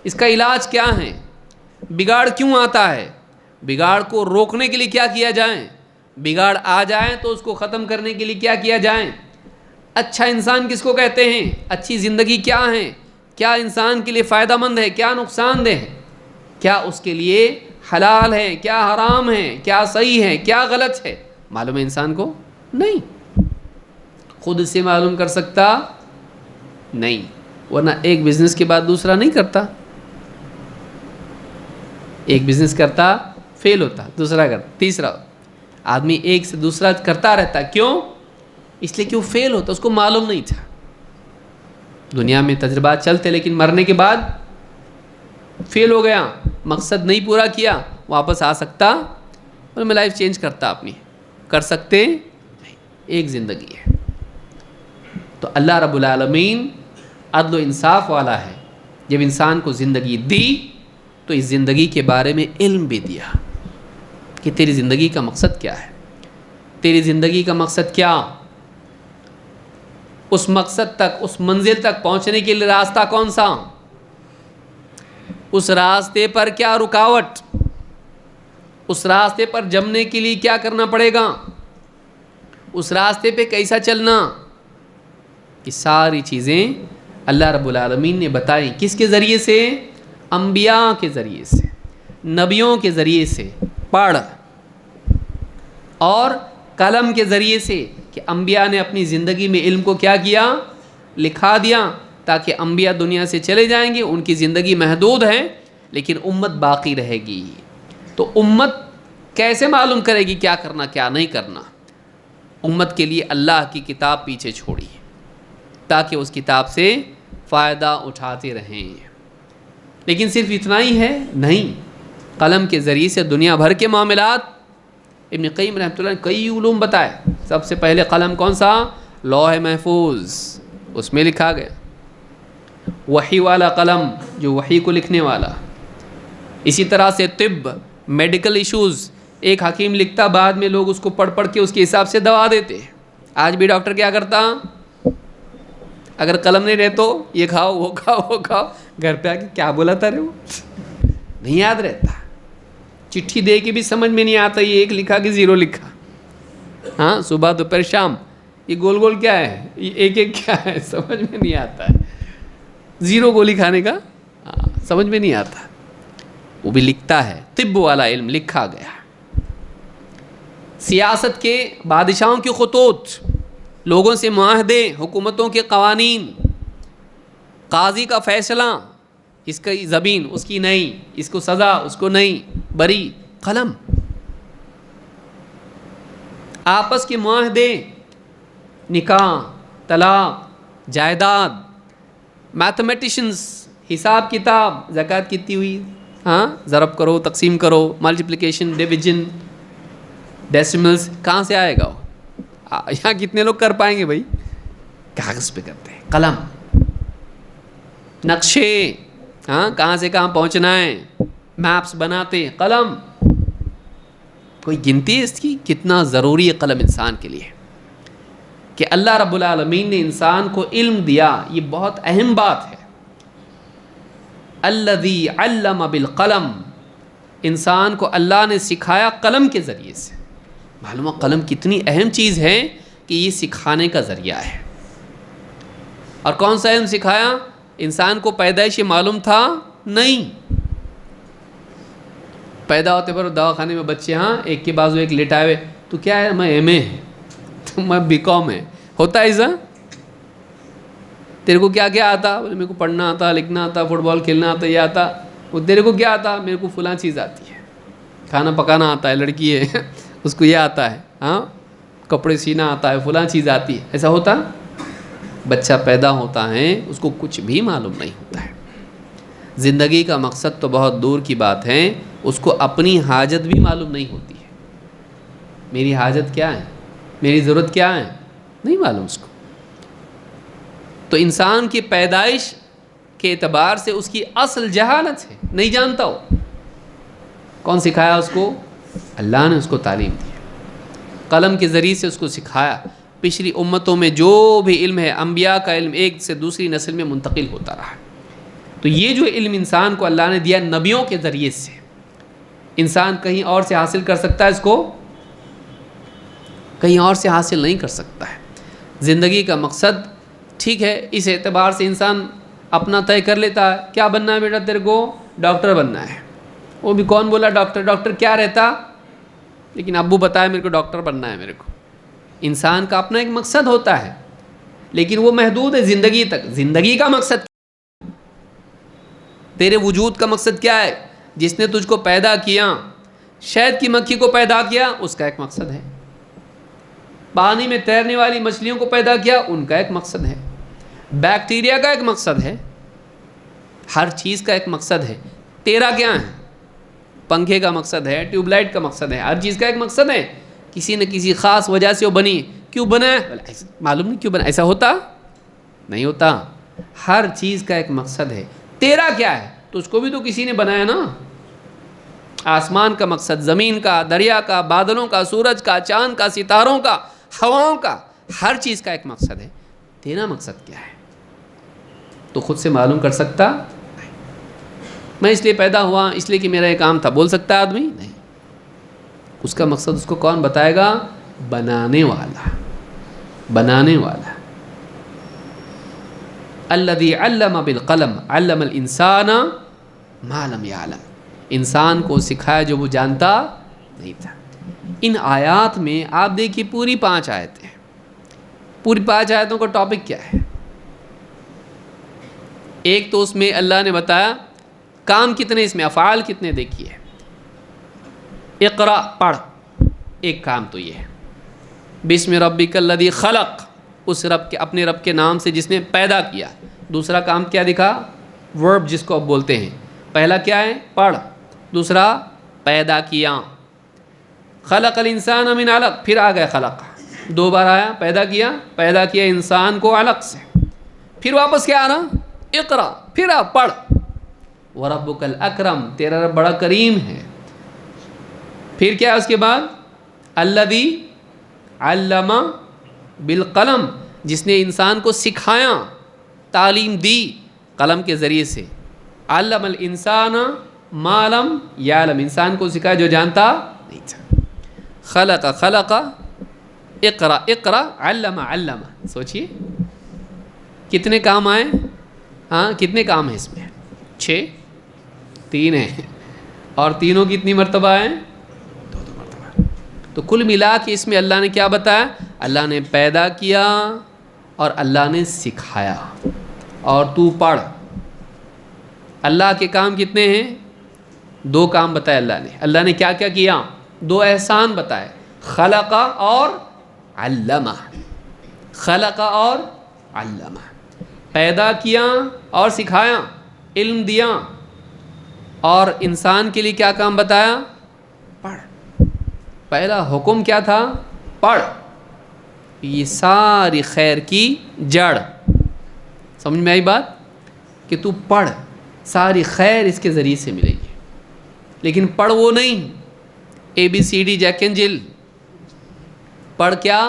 اس کا علاج کیا ہے، بگاڑ کیوں آتا ہے، بگاڑ کو روکنے کے لیے کیا کیا جائے، بگاڑ آ جائیں تو اس کو ختم کرنے کے لیے کیا کیا جائے. اچھا انسان کس کو کہتے ہیں، اچھی زندگی کیا ہے، کیا انسان کے لیے فائدہ مند ہے، کیا نقصان دہ ہے، کیا اس کے لیے حلال ہے، کیا حرام ہے، کیا صحیح ہے، کیا غلط ہے، معلوم ہے انسان کو نہیں. خود سے معلوم کر سکتا نہیں، ورنہ ایک بزنس کے بعد دوسرا نہیں کرتا. ایک بزنس کرتا فیل ہوتا، دوسرا کرتا، تیسرا. آدمی ایک سے دوسرا کرتا رہتا، کیوں؟ اس لیے کہ وہ فیل ہوتا، اس کو معلوم نہیں تھا. دنیا میں تجربات چلتے، لیکن مرنے کے بعد فیل ہو گیا، مقصد نہیں پورا کیا، واپس آ سکتا اور میں لائف چینج کرتا اپنی، کر سکتے نہیں. ایک زندگی ہے. تو اللہ رب العالمین عدل و انصاف والا ہے. جب انسان کو زندگی دی تو اس زندگی کے بارے میں علم بھی دیا کہ تیری زندگی کا مقصد کیا ہے، تیری زندگی کا مقصد کیا، اس مقصد تک، اس منزل تک پہنچنے کے لیے راستہ کون سا، اس راستے پر کیا رکاوٹ، اس راستے پر جمنے کے لیے کیا کرنا پڑے گا، اس راستے پہ کیسا چلنا. یہ ساری چیزیں اللہ رب العالمین نے بتائی. کس کے ذریعے سے؟ انبیاء کے ذریعے سے، نبیوں کے ذریعے سے پڑھ، اور قلم کے ذریعے سے کہ انبیاء نے اپنی زندگی میں علم کو کیا کیا، لکھا دیا، تاکہ انبیاء دنیا سے چلے جائیں گے، ان کی زندگی محدود ہے لیکن امت باقی رہے گی. تو امت کیسے معلوم کرے گی کیا کرنا کیا نہیں کرنا؟ امت کے لیے اللہ کی کتاب پیچھے چھوڑی تاکہ اس کتاب سے فائدہ اٹھاتے رہیں. لیکن صرف اتنا ہی ہے؟ نہیں. قلم کے ذریعے سے دنیا بھر کے معاملات، ابن قیم رحمۃ اللہ نے کئی علوم بتائے. سب سے پہلے قلم کون سا؟ لوح محفوظ، اس میں لکھا گیا. وحی والا قلم، جو وحی کو لکھنے والا. اسی طرح سے طب، میڈیکل ایشوز، ایک حکیم لکھتا، بعد میں لوگ اس کو پڑھ پڑھ کے اس کے حساب سے دوا دیتے. آج بھی ڈاکٹر کیا کرتا؟ اگر قلم نہیں رہے تو یہ کھاؤ وہ کھاؤ وہ کھاؤ، گھر پہ آ کے کیا بولا تھا رے وہ نہیں یاد رہتا. چٹھی دے کے بھی سمجھ میں نہیں آتا، یہ ایک لکھا کہ زیرو لکھا. ہاں صبح دوپہر شام، یہ گول گول کیا ہے، یہ ایک ایک کیا ہے، سمجھ میں نہیں آتا ہے. زیرو گولی کھانے کا سمجھ میں نہیں آتا. وہ بھی لکھتا ہے. طب والا علم لکھا گیا. سیاست کے، بادشاہوں کے خطوط، لوگوں سے معاہدے، حکومتوں کے قوانین، قاضی کا فیصلہ، اس کی زمین اس کی نہیں، اس کو سزا اس کو نہیں، بری، قلم. آپس کے معاہدے، نکاح، طلاق، جائیداد، میتھمیٹیشنز، حساب کتاب، زکوٰۃ کتنی ہوئی، ہاں ضرب کرو، تقسیم کرو، ملٹیپلیکیشن، ڈویژن، ڈیسیملز، کہاں سے آئے گا وہ؟ یہاں کتنے لوگ کر پائیں گے بھائی؟ کاغذ پہ کرتے ہیں. قلم. نقشے، ہاں کہاں سے کہاں پہنچنا ہے، میپس بناتے، قلم. کوئی گنتی ہے اس کی؟ کتنا ضروری ہے قلم انسان کے لیے. کہ اللہ رب العالمین نے انسان کو علم دیا، یہ بہت اہم بات ہے. الذی علم بالقلم، انسان کو اللہ نے سکھایا قلم کے ذریعے سے. معلوم ہے قلم کتنی اہم چیز ہے کہ یہ سکھانے کا ذریعہ ہے. اور کون سا علم سکھایا؟ انسان کو پیدائشی معلوم تھا نہیں. پیدا ہوتے پر دواخانے میں بچے، ہاں ایک کے بازو ایک لیٹائے ہوئے، تو کیا ہے؟ میں ایم اے ہے، تو میں بی کام ہے. ہوتا ہے ایسا؟ تیرے کو کیا کیا آتا؟ بولے میرے کو پڑھنا آتا، لکھنا آتا، فٹ بال کھیلنا آتا، یہ آتا. وہ تیرے کو کیا آتا؟ میرے کو فلاں چیز آتی ہے، کھانا پکانا آتا ہے، لڑکی ہے اس کو یہ آتا ہے، ہاں کپڑے سینا آتا ہے، فلاں چیز آتی ہے. ایسا ہوتا؟ بچہ پیدا ہوتا ہے اس کو کچھ بھی معلوم نہیں ہوتا ہے. زندگی کا مقصد تو بہت دور کی بات ہے، اس کو اپنی حاجت بھی معلوم نہیں ہوتی ہے. میری حاجت کیا ہے، میری ضرورت کیا ہے، نہیں معلوم اس کو. تو انسان کی پیدائش کے اعتبار سے اس کی اصل جہالت ہے، نہیں جانتا ہو. کون سکھایا اس کو؟ اللہ نے اس کو تعلیم دی، قلم کے ذریعے سے اس کو سکھایا. پچھلی امتوں میں جو بھی علم ہے، انبیاء کا علم ایک سے دوسری نسل میں منتقل ہوتا رہا. تو یہ جو علم انسان کو اللہ نے دیا نبیوں کے ذریعے سے، انسان کہیں اور سے حاصل کر سکتا ہے؟ اس کو کہیں اور سے حاصل نہیں کر سکتا ہے. زندگی کا مقصد ٹھیک ہے، اس اعتبار سے انسان اپنا طے کر لیتا ہے. کیا بننا ہے بیٹا تیرے کو؟ ڈاکٹر بننا ہے. وہ بھی کون بولا ڈاکٹر؟ ڈاکٹر کیا رہتا؟ لیکن ابو بتایا میرے کو ڈاکٹر بننا ہے میرے کو. انسان کا اپنا ایک مقصد ہوتا ہے، لیکن وہ محدود ہے زندگی تک. زندگی کا مقصد، تیرے وجود کا مقصد کیا ہے؟ جس نے تجھ کو پیدا کیا، شہد کی مکھی کو پیدا کیا، اس کا ایک مقصد ہے. پانی میں تیرنے والی مچھلیوں کو پیدا کیا، ان کا ایک مقصد ہے. بیکٹیریا کا ایک مقصد ہے. ہر چیز کا ایک مقصد ہے. تیرا کیا ہے؟ پنکھے کا مقصد ہے، ٹیوب لائٹ کا مقصد ہے، ہر چیز کا ایک مقصد ہے. کسی نہ کسی خاص وجہ سے وہ بنی. کیوں بنا ہے؟ معلوم نہیں کیوں بنا. ایسا ہوتا نہیں ہوتا. ہر چیز کا ایک مقصد ہے. تیرا کیا ہے؟ تو اس کو بھی تو کسی نے بنایا نا. آسمان کا مقصد، زمین کا، دریا کا، بادلوں کا، سورج کا، چاند کا، ستاروں کا، ہواؤں کا، ہر چیز کا ایک مقصد ہے. تیرا مقصد کیا ہے؟ تو خود سے معلوم کر سکتا؟ میں اس لیے پیدا ہوا، اس لیے کہ میرا یہ کام تھا، بول سکتا ہے آدمی؟ نہیں. اس کا مقصد اس کو کون بتائے گا؟ بنانے والا. بنانے والا. الذی علم بالقلم علم الانسان ما لم یعلم. انسان کو سکھایا جو وہ جانتا نہیں تھا. ان آیات میں آپ دیکھیے پوری 5 آیتیں ہیں. پوری 5 آیتوں کا ٹاپک کیا ہے؟ ایک تو اس میں اللہ نے بتایا کام کتنے، اس میں افعال کتنے دیکھیے. اقرا پڑھ، ایک کام تو یہ ہے. بسم ربک الذی خلق، اس رب کے، اپنے رب کے نام سے جس نے پیدا کیا. دوسرا کام کیا دکھا؟ ورب جس کو اب بولتے ہیں. پہلا کیا ہے؟ پڑھ. دوسرا پیدا کیا. خلق الانسان من علق، پھر آ گیا خلق، 2 بار آیا. پیدا کیا، پیدا کیا انسان کو علق سے. پھر واپس کیا آ رہا؟ اقرا، پھر آپ پڑھ. وربک الاکرم، تیرا رب بڑا کریم ہے. پھر کیا اس کے بعد؟ الذی علم بالقلم، جس نے انسان کو سکھایا، تعلیم دی قلم کے ذریعے سے. علم الانسان ما لم یعلم، انسان کو سکھایا جو جانتا نہیں تھا. خلق خلق، اقرا اقرا، علم علم. سوچئے کتنے کام آئے؟ ہاں کتنے کام ہیں اس میں؟ 6. 3 ہیں، اور تینوں کتنی مرتبہ آئے؟ 2 مرتبہ. تو کل ملا کے اس میں اللہ نے کیا بتایا؟ اللہ نے پیدا کیا اور اللہ نے سکھایا. اور تو پڑھ. اللہ کے کام کتنے ہیں؟ 2 کام بتائے اللہ نے. اللہ نے کیا کیا کیا؟ 2 احسان بتائے، خلق اور علمہ. خلق اور علمہ، پیدا کیا اور سکھایا، علم دیا. اور انسان کے لیے کیا کام بتایا؟ پڑھ. پہلا حکم کیا تھا؟ پڑھ. یہ ساری خیر کی جڑ. سمجھ میں آئی بات؟ کہ تو پڑھ، ساری خیر اس کے ذریعے سے ملے گی. لیکن پڑھ وہ نہیں ABCD جیک اینڈ جل. پڑھ کیا؟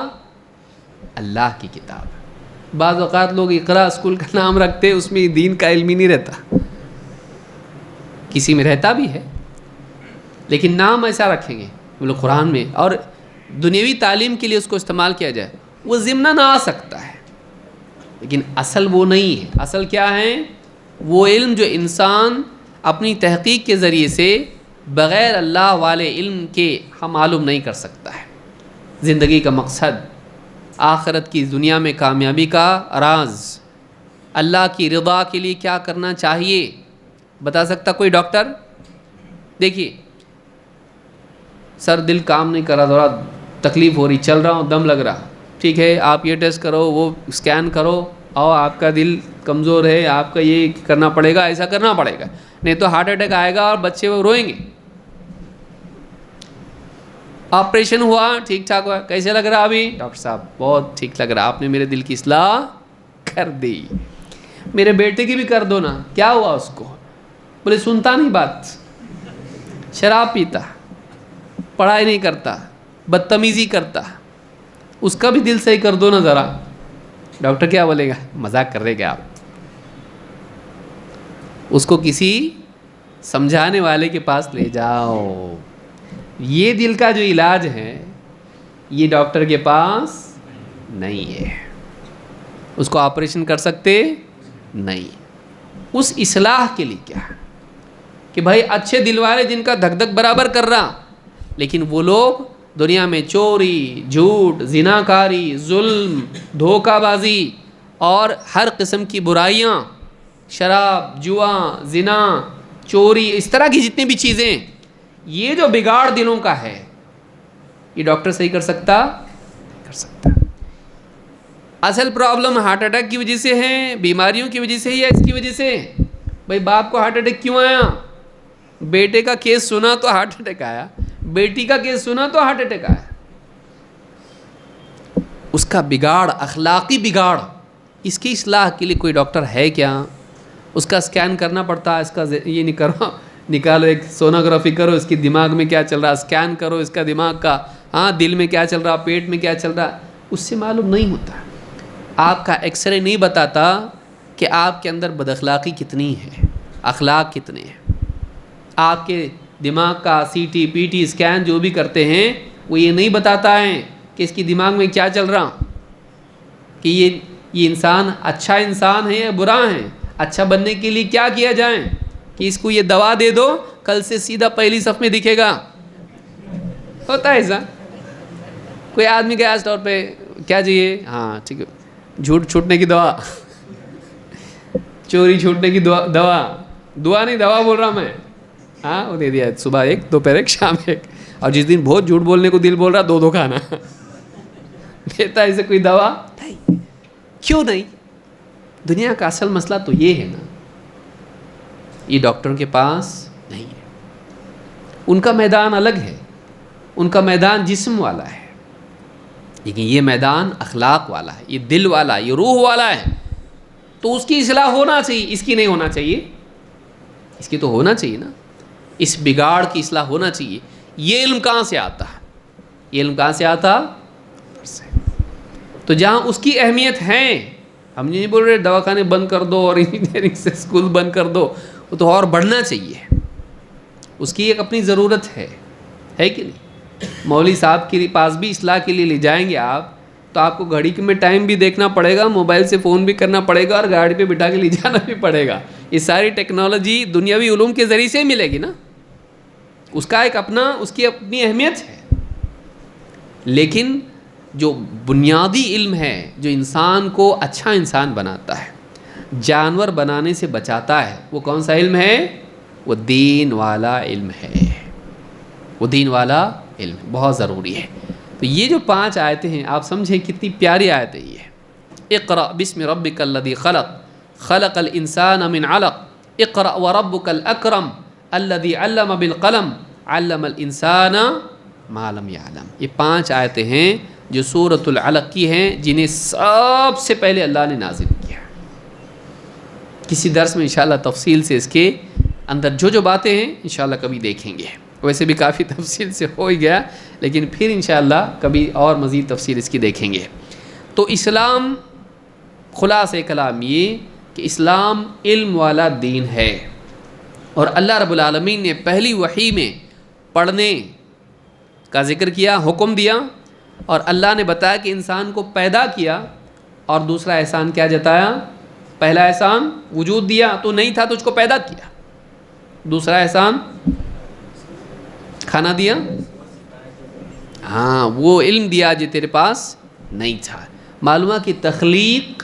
اللہ کی کتاب. بعض اوقات لوگ اقرا اسکول کا نام رکھتے، اس میں دین کا علم ہی نہیں رہتا. کسی میں رہتا بھی ہے، لیکن نام ایسا رکھیں گے بولے قرآن میں، اور دنیاوی تعلیم کے لیے اس کو استعمال کیا جائے، وہ ضمناً آ سکتا ہے. لیکن اصل وہ نہیں ہے. اصل کیا ہے؟ وہ علم جو انسان اپنی تحقیق کے ذریعے سے بغیر اللہ والے علم کے ہم معلوم نہیں کر سکتا ہے. زندگی کا مقصد، آخرت کی دنیا میں کامیابی کا راز، اللہ کی رضا کے لیے کیا کرنا چاہیے، بتا سکتا کوئی ڈاکٹر؟ دیکھیے، سر دل کام نہیں کر رہا، تھوڑا تکلیف ہو رہی، چل رہا ہوں، دم لگ رہا، ٹھیک ہے آپ یہ ٹیسٹ کرو، وہ اسکین کرو، اور آپ کا دل کمزور ہے، آپ کا یہ کرنا پڑے گا، ایسا کرنا پڑے گا، نہیں تو ہارٹ اٹیک آئے گا اور بچے وہ روئیں گے. آپریشن ہوا، ٹھیک ٹھاک ہوا، کیسے لگ رہا ابھی؟ ڈاکٹر صاحب بہت ٹھیک لگ رہا، آپ نے میرے دل کی اصلاح کر دی. میرے بیٹے کی بھی کر دو نا. کیا ہوا اس کو؟ بولے سنتا نہیں بات، شراب پیتا، پڑھائی نہیں کرتا، بدتمیزی کرتا، اس کا بھی دل صحیح کر دو نا ذرا. ڈاکٹر کیا بولے گا؟ مذاق کر رہے کیا آپ؟ اس کو کسی سمجھانے والے کے پاس لے جاؤ. یہ دل کا جو علاج ہے یہ ڈاکٹر کے پاس نہیں ہے. اس کو آپریشن کر سکتے نہیں. اس اصلاح کے لیے کیا ہے کہ بھائی اچھے دل والے جن کا دھک دھک برابر کر رہا، لیکن وہ لوگ دنیا میں چوری، جھوٹ، زناکاری، ظلم، دھوکہ بازی اور ہر قسم کی برائیاں، شراب، جوا، زنا، چوری، اس طرح کی جتنی بھی چیزیں، یہ جو بگاڑ دلوں کا ہے یہ ڈاکٹر صحیح کر سکتا؟ نہیں کر سکتا. اصل پرابلم ہارٹ اٹیک کی وجہ سے ہے، بیماریوں کی وجہ سے ہے، یا اس کی وجہ سے؟ بھائی باپ کو ہارٹ اٹیک کیوں آیا؟ بیٹے کا کیس سنا تو ہارٹ اٹیک آیا، بیٹی کا کیس سنا تو ہارٹ اٹیک آیا. اس کا بگاڑ، اخلاقی بگاڑ، اس کی اصلاح کے لیے کوئی ڈاکٹر ہے کیا؟ اس کا اسکین کرنا پڑتا ہے، اس کا یہ نہیں کرو، نکالو ایک سونوگرافی کرو، اس کی دماغ میں کیا چل رہا، اسکین کرو اس کا دماغ کا، ہاں دل میں کیا چل رہا، پیٹ میں کیا چل رہا، اس سے معلوم نہیں ہوتا. آپ کا ایکس رے نہیں بتاتا کہ آپ کے اندر بد اخلاقی کتنی ہے، اخلاق کتنے ہیں. آپ کے دماغ کا C T P T scan جو بھی کرتے ہیں وہ یہ نہیں بتاتا ہے کہ اس کی دماغ میں کیا چل رہا، کہ یہ انسان اچھا انسان ہے یا برا ہے، اچھا بننے کے لیے کیا کیا جائے، کہ اس کو یہ دوا دے دو کل سے سیدھا پہلی صف میں دکھے گا. ہوتا ہے ایسا؟ کوئی آدمی کے طور پہ کیا چاہیے، ہاں ٹھیک ہے، جھوٹ چھوٹنے کی دوا، چوری چھوٹنے کی دعا نہیں، دوا بول رہا میں، ہاں وہ دے دیا، صبح ایک، دوپہر ایک، شام ایک. اور جس دن بہت جھوٹ بولنے کو دل بول رہا دو کھانا دیتا ہے اسے کوئی دوا نہیں. کیوں نہیں؟ دنیا کا اصل مسئلہ تو یہ ہے نا، یہ ڈاکٹروں کے پاس نہیں ہے. ان کا میدان الگ ہے، ان کا میدان جسم والا ہے، لیکن یہ میدان اخلاق والا ہے، یہ دل والا، یہ روح والا ہے. تو اس کی اصلاح ہونا چاہیے، اس کی نہیں ہونا چاہیے. اس کی تو ہونا چاہیے نا، اس بگاڑ کی اصلاح ہونا چاہیے. یہ علم کہاں سے آتا ہے؟ یہ علم کہاں سے آتا؟ تو جہاں اس کی اہمیت ہے، ہم نہیں بول رہے دواخانے بند کر دو اور انجینئرنگ سے اسکول بند کر دو، وہ تو اور بڑھنا چاہیے. اس کی ایک اپنی ضرورت ہے کہ نہیں؟ مولوی صاحب کے پاس بھی اصلاح کے لیے لے جائیں گے آپ تو آپ کو گھڑی میں ٹائم بھی دیکھنا پڑے گا، موبائل سے فون بھی کرنا پڑے گا، اور گاڑی پہ بٹھا کے لے جانا بھی پڑے گا. یہ ساری ٹیکنالوجی دنیاوی علوم کے ذریعے سے ملے گی نا، اس کا ایک اپنا، اس کی اپنی اہمیت ہے. لیکن جو بنیادی علم ہے جو انسان کو اچھا انسان بناتا ہے، جانور بنانے سے بچاتا ہے، وہ کون سا علم ہے؟ وہ دین والا علم ہے. وہ دین والا علم بہت ضروری ہے. تو یہ جو 5 آیتیں ہیں آپ سمجھیں کتنی پیاری آیتیں یہ ہے. اقرأ بسم ربک الذی خلق خلق الانسان من علق اقرأ وربک الاکرم الذی علم بالقلم علم الانسان ما لم یعلم. یہ 5 آیتیں ہیں جو سورۃ العلق کی ہیں، جنہیں سب سے پہلے اللہ نے نازل کیا. کسی درس میں انشاءاللہ تفصیل سے اس کے اندر جو باتیں ہیں انشاءاللہ کبھی دیکھیں گے. ویسے بھی کافی تفصیل سے ہو ہی گیا، لیکن پھر انشاءاللہ کبھی اور مزید تفصیل اس کی دیکھیں گے. تو اسلام، خلاصہ کلام یہ کہ اسلام علم والا دین ہے، اور اللہ رب العالمین نے پہلی وحی میں پڑھنے کا ذکر کیا، حکم دیا، اور اللہ نے بتایا کہ انسان کو پیدا کیا اور دوسرا احسان کیا جتایا؟ پہلا احسان وجود دیا، تو نہیں تھا، تجھ کو پیدا کیا. دوسرا احسان کھانا دیا، ہاں وہ علم دیا جو تیرے پاس نہیں تھا. معلومہ کہ تخلیق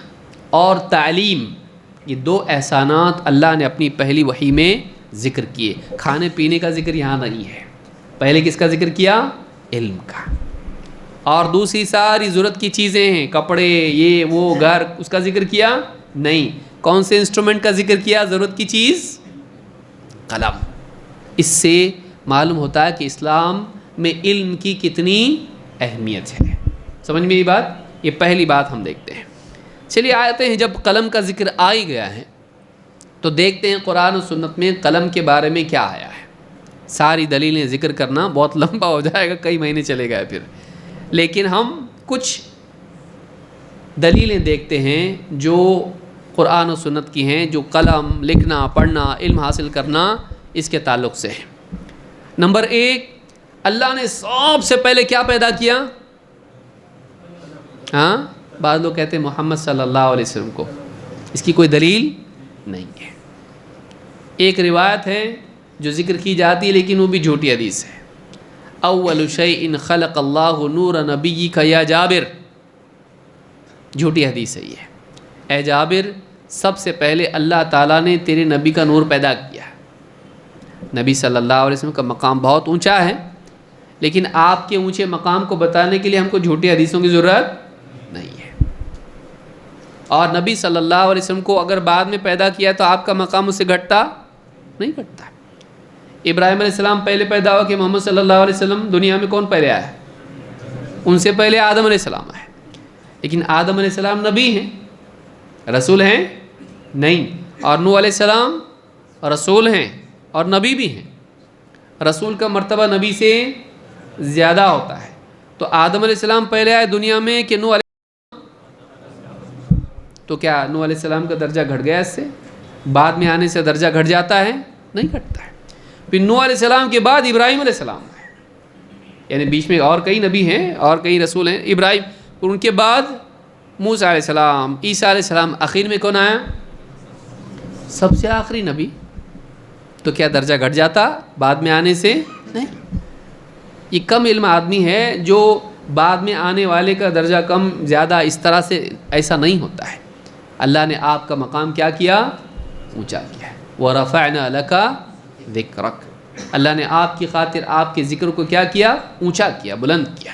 اور تعلیم یہ دو احسانات اللہ نے اپنی پہلی وحی میں ذکر کیے. کھانے پینے کا ذکر یہاں نہیں ہے. پہلے کس کا ذکر کیا؟ علم کا. اور دوسری ساری ضرورت کی چیزیں ہیں، کپڑے، یہ وہ گھر، اس کا ذکر کیا نہیں. کون سے انسٹرومنٹ کا ذکر کیا ضرورت کی چیز؟ قلم. اس سے معلوم ہوتا ہے کہ اسلام میں علم کی کتنی اہمیت ہے. سمجھ میں یہ بات؟ یہ پہلی بات ہم دیکھتے ہیں. چلیے آتے ہیں، جب قلم کا ذکر آ ہی گیا ہے تو دیکھتے ہیں قرآن و سنت میں قلم کے بارے میں کیا آیا ہے. ساری دلیلیں ذکر کرنا بہت لمبا ہو جائے گا، کئی مہینے چلے گئے پھر، لیکن ہم کچھ دلیلیں دیکھتے ہیں جو قرآن و سنت کی ہیں، جو قلم، لکھنا، پڑھنا، علم حاصل کرنا اس کے تعلق سے ہیں. نمبر 1، اللہ نے سب سے پہلے کیا پیدا کیا؟ ہاں، بعض لوگ کہتے ہیں محمد صلی اللہ علیہ وسلم کو. اس کی کوئی دلیل نہیں ہے. ایک روایت ہے جو ذکر کی جاتی ہے لیکن وہ بھی جھوٹی حدیث ہے. اول شیء خلق اللہ نور نبیک یا جابر. جھوٹی حدیث ہے یہ. اے جابر، سب سے پہلے اللہ تعالیٰ نے تیرے نبی کا نور پیدا کیا. نبی صلی اللہ علیہ وسلم کا مقام بہت اونچا ہے، لیکن آپ کے اونچے مقام کو بتانے کے لیے ہم کو جھوٹی حدیثوں کی ضرورت نہیں ہے. اور نبی صلی اللہ علیہ وسلم کو اگر بعد میں پیدا کیا تو آپ کا مقام اس سے گھٹتا نہیں گھٹتا. ابراہیم علیہ السلام پہلے پیدا ہوا کہ محمد صلی اللہ علیہ وسلم دنیا میں کون پہلے آیا ہے؟ ان سے پہلے آدم علیہ السلام آئے. لیکن آدم علیہ السلام نبی ہیں، رسول ہیں نہیں. اور نوح علیہ السلام رسول ہیں اور نبی بھی ہیں. رسول کا مرتبہ نبی سے زیادہ ہوتا ہے. تو آدم علیہ السلام پہلے آئے دنیا میں کہ نوح علیہ السلام؟ تو کیا نوح علیہ السلام کا درجہ گھٹ گیا اس سے؟ بعد میں آنے سے درجہ گھٹ جاتا ہے؟ نہیں گھٹتا ہے. پھر نوح علیہ السلام کے بعد ابراہیم علیہ السلام ہے، یعنی بیچ میں اور کئی نبی ہیں اور کئی رسول ہیں. ابراہیم، ان کے بعد موسیٰ علیہ السلام، عیسیٰ علیہ السلام. آخر میں کون آیا؟ سب سے آخری نبی. تو کیا درجہ گھٹ جاتا بعد میں آنے سے؟ نہیں. یہ کم علم آدمی ہے جو بعد میں آنے والے کا درجہ کم زیادہ اس طرح سے، ایسا نہیں ہوتا ہے. اللہ نے آپ کا مقام کیا کیا؟ اونچا کیا. وَرَفَعْنَا لَكَ ذِكْرَكَ. اللہ نے آپ کی خاطر آپ کے ذکر کو کیا کیا؟ اونچا کیا، بلند کیا.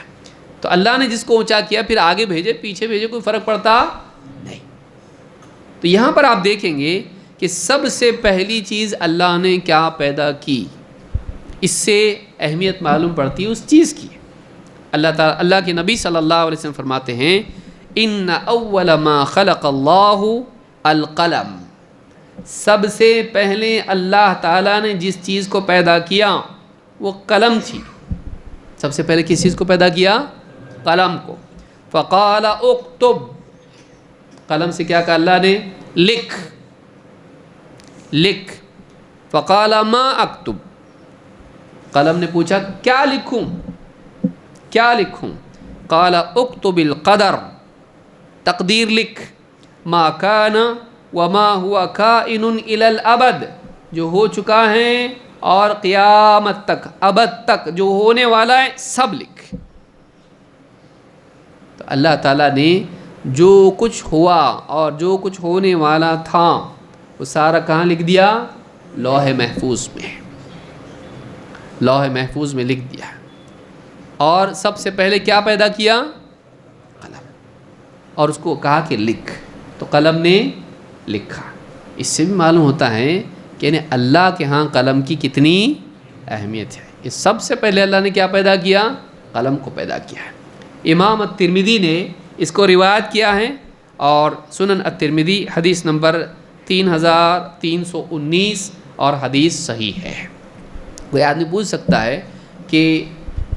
تو اللہ نے جس کو اونچا کیا پھر آگے بھیجے پیچھے بھیجے کوئی فرق پڑتا نہیں. تو یہاں پر آپ دیکھیں گے کہ سب سے پہلی چیز اللہ نے کیا پیدا کی، اس سے اہمیت معلوم پڑتی ہے اس چیز کی. اللہ کے نبی صلی اللہ علیہ وسلم فرماتے ہیں ان اول ما خلق اللہ القلم. سب سے پہلے اللہ تعالیٰ نے جس چیز کو پیدا کیا وہ قلم تھی. سب سے پہلے کس چیز کو پیدا کیا؟ قلم کو. فقال اکتب. قلم سے کیا کہا اللہ نے؟ لکھ. لکھ. فقال ما اکتب. قلم نے پوچھا کیا لکھوں؟ کیا لکھوں؟ قال اکتب القدر. تقدیر لکھ. ما کان وما ہوا کائن الی الابد. جو ہو چکا ہے اور قیامت تک، ابد تک جو ہونے والا ہے سب لکھ. تو اللہ تعالیٰ نے جو کچھ ہوا اور جو کچھ ہونے والا تھا وہ سارا کہاں لکھ دیا؟ لوح محفوظ میں. لوح محفوظ میں لکھ دیا. اور سب سے پہلے کیا پیدا کیا؟ قلم. اور اس کو کہا کہ لکھ. تو قلم نے لکھا. اس سے بھی معلوم ہوتا ہے کہ یعنی اللہ کے ہاں قلم کی کتنی اہمیت ہے. یہ سب سے پہلے اللہ نے کیا پیدا کیا؟ قلم کو پیدا کیا ہے. امام الترمذی نے اس کو روایت کیا ہے اور سنن الترمذی حدیث نمبر 3319 اور حدیث صحیح ہے. کوئی آدمی پوچھ سکتا ہے کہ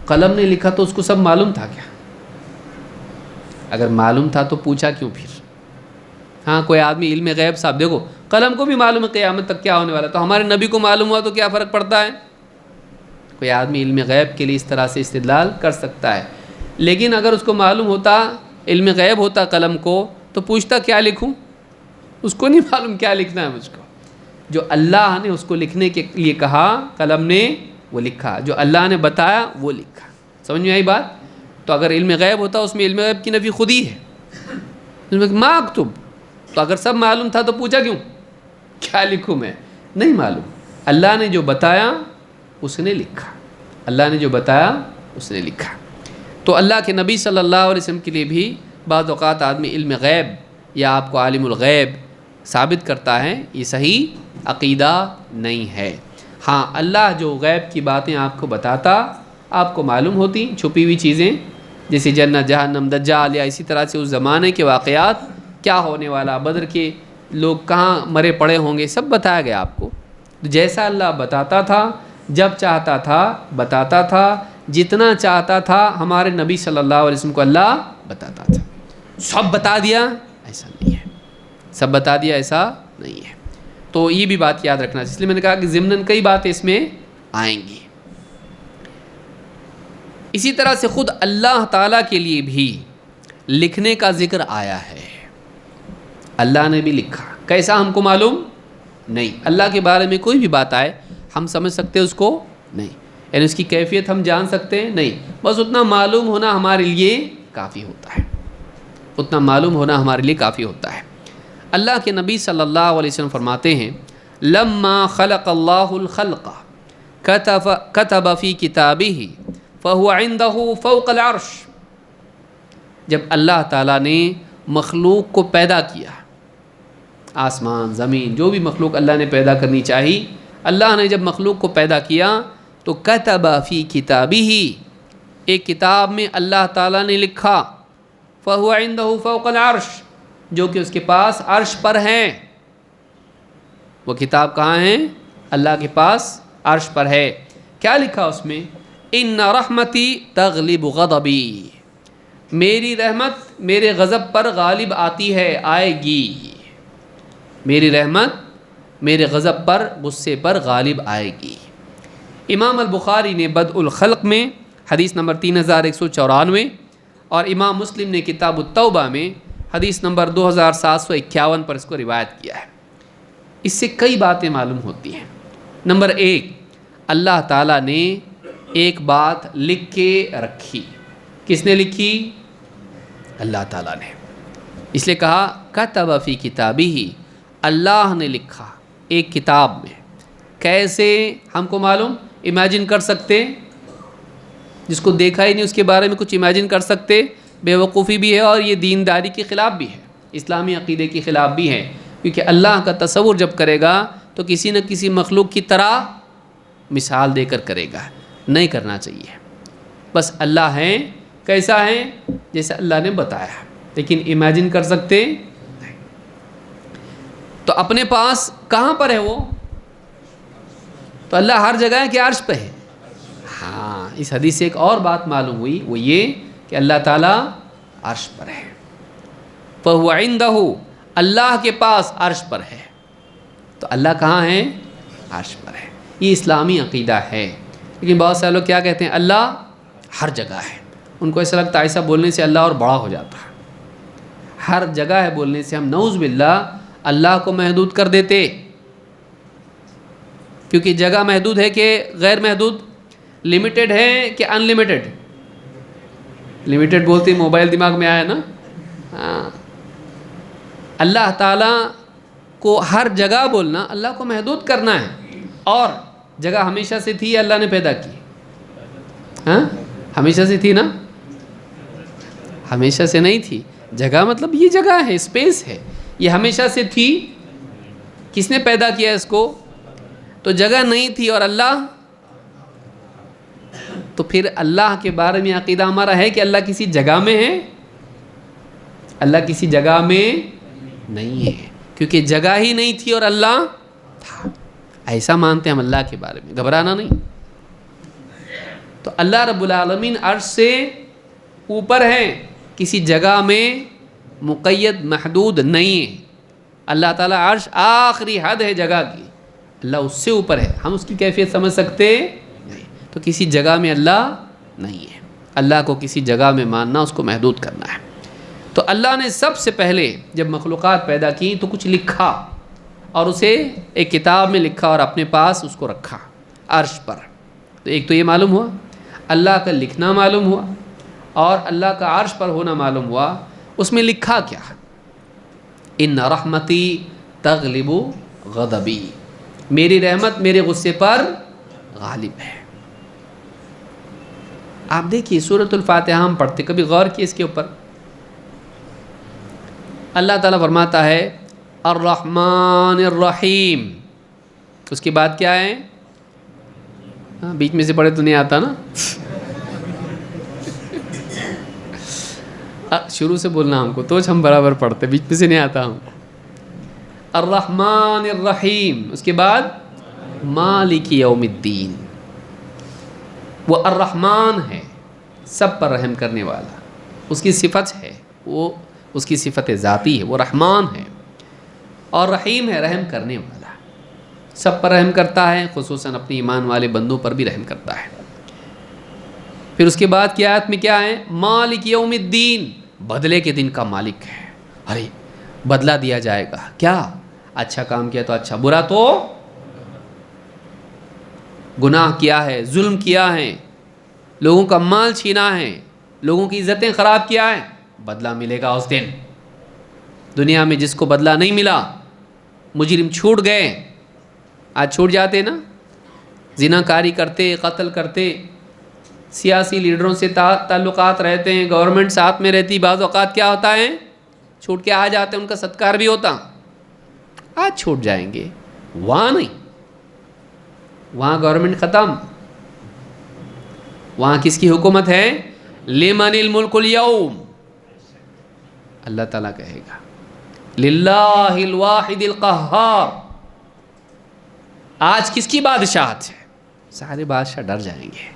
قلم نے لکھا تو اس کو سب معلوم تھا کیا؟ اگر معلوم تھا تو پوچھا کیوں پھر؟ ہاں کوئی آدمی علم غیب صاحب، دیکھو قلم کو بھی معلوم ہے قیامت تک کیا ہونے والا، تو ہمارے نبی کو معلوم ہوا تو کیا فرق پڑتا ہے؟ کوئی آدمی علم غیب کے لیے اس طرح سے استدلال کر سکتا ہے. لیکن اگر اس کو معلوم ہوتا، علم غیب ہوتا قلم کو، تو پوچھتا کیا لکھوں؟ اس کو نہیں معلوم کیا لکھنا ہے مجھ کو. جو اللہ نے اس کو لکھنے کے لیے کہا قلم نے وہ لکھا، جو اللہ نے بتایا وہ لکھا. سمجھ میں آئی بات؟ تو اگر علم غیب ہوتا اس میں علم غیب کی نفی خود ہی ہے. اس میں ما اکتب، تو اگر سب معلوم تھا تو پوچھا کیوں کیا لکھوں میں؟ نہیں معلوم. اللہ نے جو بتایا اس نے لکھا، اللہ نے جو بتایا اس نے لکھا. تو اللہ کے نبی صلی اللہ علیہ وسلم کے لیے بھی بعض اوقات آدمی علم غیب یا آپ کو عالم الغیب ثابت کرتا ہے، یہ صحیح عقیدہ نہیں ہے. ہاں اللہ جو غیب کی باتیں آپ کو بتاتا، آپ کو معلوم ہوتی چھپی ہوئی چیزیں، جیسے جنت جہنم دجال، یا اسی طرح سے اس زمانے کے واقعات، کیا ہونے والا، بدر کے لوگ کہاں مرے پڑے ہوں گے، سب بتایا گیا آپ کو. جیسا اللہ بتاتا تھا، جب چاہتا تھا بتاتا تھا، جتنا چاہتا تھا ہمارے نبی صلی اللہ علیہ وسلم کو اللہ بتاتا تھا. سب بتا دیا ایسا نہیں ہے، سب بتا دیا ایسا نہیں ہے. تو یہ بھی بات یاد رکھنا، اس لیے میں نے کہا کہ ضمناً کئی باتیں اس میں آئیں گی. اسی طرح سے خود اللہ تعالیٰ کے لیے بھی لکھنے کا ذکر آیا ہے. اللہ نے بھی لکھا، کیسا ہم کو معلوم نہیں. اللہ کے بارے میں کوئی بھی بات آئے ہم سمجھ سکتے اس کو نہیں، یعنی اس کی کیفیت ہم جان سکتے ہیں نہیں. بس اتنا معلوم ہونا ہمارے لیے کافی ہوتا ہے، اتنا معلوم ہونا ہمارے لیے کافی ہوتا ہے. اللہ کے نبی صلی اللہ علیہ وسلم فرماتے ہیں لما خلق اللہ الخلق کتب فی کتابہ فہو عندہ فوق العرش. جب اللہ تعالیٰ نے مخلوق کو پیدا کیا، آسمان زمین جو بھی مخلوق اللہ نے پیدا کرنی چاہی، اللہ نے جب مخلوق کو پیدا کیا تو کتب فی کتابہ، ایک کتاب میں اللہ تعالیٰ نے لکھا، فہو عندہ فوق العرش، جو کہ اس کے پاس عرش پر ہیں. وہ کتاب کہاں ہے؟ اللہ کے پاس عرش پر ہے. کیا لکھا اس میں؟ ان رحمتی تغلب غضبی، میری رحمت میرے غضب پر غالب آتی ہے، آئے گی. میری رحمت میرے غضب پر، غصے پر غالب آئے گی. امام البخاری نے بدء الخلق میں حدیث نمبر 3194 اور امام مسلم نے کتاب التوبہ میں حدیث نمبر 2751 پر اس کو روایت کیا ہے. اس سے کئی باتیں معلوم ہوتی ہیں. نمبر 1، اللہ تعالیٰ نے ایک بات لکھ کے رکھی. کس نے لکھی؟ اللہ تعالیٰ نے. اس لیے کہا کتب فی کتابہ، اللہ نے لکھا ایک کتاب میں. کیسے ہم کو معلوم؟ امیجن کر سکتے؟ جس کو دیکھا ہی نہیں اس کے بارے میں کچھ امیجن کر سکتے؟ بے وقوفی بھی ہے اور یہ دینداری کے خلاف بھی ہے، اسلامی عقیدے کے خلاف بھی ہے. کیونکہ اللہ کا تصور جب کرے گا تو کسی نہ کسی مخلوق کی طرح مثال دے کر کرے گا. نہیں کرنا چاہیے. بس اللہ ہے، کیسا ہے؟ جیسا اللہ نے بتایا. لیکن امیجن کر سکتے نہیں. تو اپنے پاس کہاں پر ہے وہ؟ تو اللہ ہر جگہ ہے کہ عرش پہ ہے؟ ہاں. اس حدیث سے ایک اور بات معلوم ہوئی، وہ یہ کہ اللہ تعالیٰ عرش پر ہے. فَهُوَ عِندَهُ، اللہ کے پاس عرش پر ہے. تو اللہ کہاں ہے؟ عرش پر ہے. یہ اسلامی عقیدہ ہے. لیکن بہت سارے لوگ کیا کہتے ہیں؟ اللہ ہر جگہ ہے. ان کو ایسا لگتا ہے ایسا بولنے سے اللہ اور بڑا ہو جاتا ہے. ہر جگہ ہے بولنے سے ہم نعوذ باللہ اللہ کو محدود کر دیتے. کیونکہ جگہ محدود ہے کہ غیر محدود؟ لمیٹڈ ہے کہ ان لمیٹڈ؟ لمیٹڈ بولتے موبائل دماغ میں آیا نا. ہاں. اللہ تعالیٰ کو ہر جگہ بولنا اللہ کو محدود کرنا ہے. اور جگہ ہمیشہ سے تھی اللہ نے پیدا کی؟ ہاں ہمیشہ سے تھی نا؟ ہمیشہ سے نہیں تھی. جگہ مطلب یہ جگہ ہے، اسپیس ہے، یہ ہمیشہ سے تھی. کس نے پیدا کیا اس کو؟ تو جگہ نہیں تھی اور اللہ. تو پھر اللہ کے بارے میں عقیدہ ہمارا ہے کہ اللہ کسی جگہ میں ہے؟ اللہ کسی جگہ میں نہیں ہے، کیونکہ جگہ ہی نہیں تھی اور اللہ تھا. ایسا مانتے ہیں ہم اللہ کے بارے میں، گھبرانا نہیں. تو اللہ رب العالمین عرش سے اوپر ہے، کسی جگہ میں مقید محدود نہیں ہے. اللہ تعالیٰ عرش آخری حد ہے جگہ کی، اللہ اس سے اوپر ہے. ہم اس کی کیفیت سمجھ سکتے نہیں. تو کسی جگہ میں اللہ نہیں ہے. اللہ کو کسی جگہ میں ماننا اس کو محدود کرنا ہے. تو اللہ نے سب سے پہلے جب مخلوقات پیدا کی تو کچھ لکھا اور اسے ایک کتاب میں لکھا اور اپنے پاس اس کو رکھا عرش پر. تو ایک تو یہ معلوم ہوا اللہ کا لکھنا معلوم ہوا اور اللہ کا عرش پر ہونا معلوم ہوا. اس میں لکھا کیا؟ ان رحمتی تغلب غضبی، میری رحمت میرے غصے پر غالب ہے. آپ دیکھیے سورۃ الفاتحہ ہم پڑھتے، کبھی غور کیے اس کے اوپر؟ اللہ تعالیٰ فرماتا ہے الرحمن الرحیم، اس کے بعد کیا ہے؟ بیچ میں سے پڑھے تو نہیں آتا نا، شروع سے بولنا ہم کو تو ہم برابر پڑھتے، بیچ میں سے نہیں آتا ہم کو. الرحمن الرحیم، اس کے بعد مالک یوم الدین. وہ الرحمن ہے، سب پر رحم کرنے والا، اس کی صفت ہے، وہ اس کی صفت ذاتی ہے، وہ رحمان ہے. اور رحیم ہے، رحم کرنے والا، سب پر رحم کرتا ہے، خصوصاً اپنے ایمان والے بندوں پر بھی رحم کرتا ہے. پھر اس کے بعد کی آیت میں کیا ہے؟ مالک یوم الدین، بدلے کے دن کا مالک ہے. ارے بدلہ دیا جائے گا، کیا اچھا کام کیا تو اچھا، برا تو گناہ کیا ہے، ظلم کیا ہے، لوگوں کا مال چھینا ہے، لوگوں کی عزتیں خراب کیا ہے، بدلہ ملے گا اس دن. دنیا میں جس کو بدلہ نہیں ملا، مجرم چھوٹ گئے، آج چھوٹ جاتے نا، زنا کاری کرتے، قتل کرتے، سیاسی لیڈروں سے تعلقات رہتے ہیں، گورنمنٹ ساتھ میں رہتی، بعض اوقات کیا ہوتا ہے چھوٹ کے آ جاتے ہیں، ان کا ستکار بھی ہوتا. آج چھوٹ جائیں گے، وہاں نہیں، وہاں گورنمنٹ ختم. وہاں کس کی حکومت ہے؟ لمن الملک اليوم، اللہ تعالیٰ کہے گا للہ الواحد القہار. آج کس کی بادشاہت ہے؟ سارے بادشاہ ڈر جائیں گے.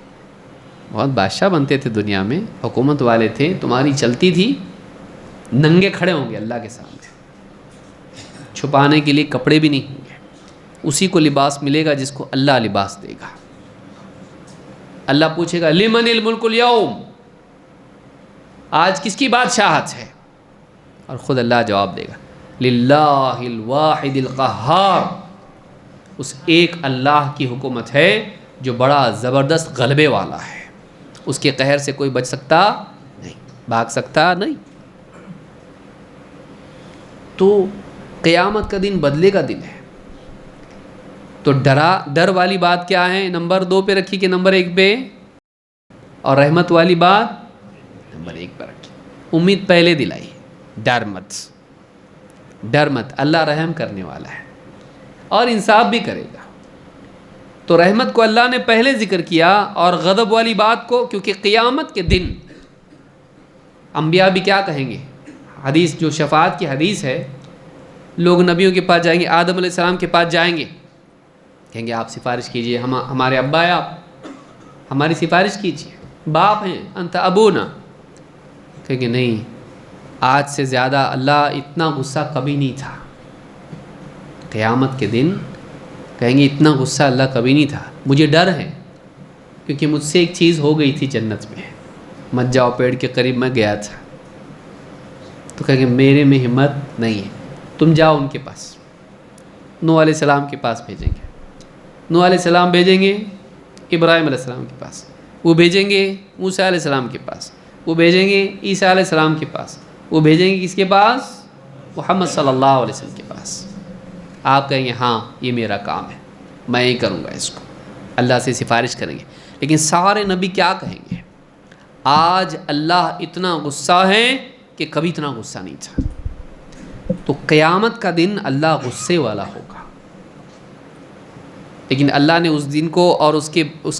بہت بادشاہ بنتے تھے دنیا میں، حکومت والے تھے، تمہاری چلتی تھی، ننگے کھڑے ہوں گے اللہ کے سامنے، چھپانے کے لیے کپڑے بھی نہیں ہوں گے. اسی کو لباس ملے گا جس کو اللہ لباس دے گا. اللہ پوچھے گا لمن الملک اليوم، آج کس کی بادشاہت ہے؟ اور خود اللہ جواب دے گا للہ الواحد القہار، اس ایک اللہ کی حکومت ہے جو بڑا زبردست غلبے والا ہے. اس کے قہر سے کوئی بچ سکتا نہیں، بھاگ سکتا نہیں. تو قیامت کا دن بدلے کا دن ہے. تو ڈر والی بات کیا ہے؟ نمبر 2 پہ رکھی کہ نمبر 1 پہ؟ اور رحمت والی بات نمبر 1 پہ رکھی. امید پہلے دلائی، ڈر مت، اللہ رحم کرنے والا ہے اور انصاف بھی کرے گا. تو رحمت کو اللہ نے پہلے ذکر کیا اور غضب والی بات کو، کیونکہ قیامت کے دن انبیاء بھی کیا کہیں گے؟ حدیث جو شفاعت کی حدیث ہے، لوگ نبیوں کے پاس جائیں گے، آدم علیہ السلام کے پاس جائیں گے، کہیں گے آپ سفارش کیجئے، ہمارے ابا ہیں آپ، ہماری سفارش کیجئے، باپ ہیں، انت ابونا. کہیں گے نہیں، آج سے زیادہ اللہ اتنا غصہ کبھی نہیں تھا. قیامت کے دن کہیں گے اتنا غصہ اللہ کبھی نہیں تھا، مجھے ڈر ہے کیونکہ مجھ سے ایک چیز ہو گئی تھی جنت میں، مت جاؤ پیڑ کے قریب میں گیا تھا. تو کہیں گے میرے میں ہمت نہیں ہے، تم جاؤ ان کے پاس. نوح علیہ السلام کے پاس بھیجیں گے، نوح علیہ السلام بھیجیں گے ابراہیم علیہ السلام کے پاس، وہ بھیجیں گے موسیٰ علیہ السلام کے پاس، وہ بھیجیں گے عیسیٰ علیہ السلام کے پاس، وہ بھیجیں گے کس کے پاس؟ محمد صلی اللہ علیہ وسلم کے پاس. آپ کہیں گے ہاں یہ میرا کام ہے، میں ہی کروں گا اس کو، اللہ سے سفارش کریں گے. لیکن سارے نبی کیا کہیں گے؟ آج اللہ اتنا غصہ ہے کہ کبھی اتنا غصہ نہیں تھا. تو قیامت کا دن اللہ غصے والا ہوگا. لیکن اللہ نے اس دن کو اور اس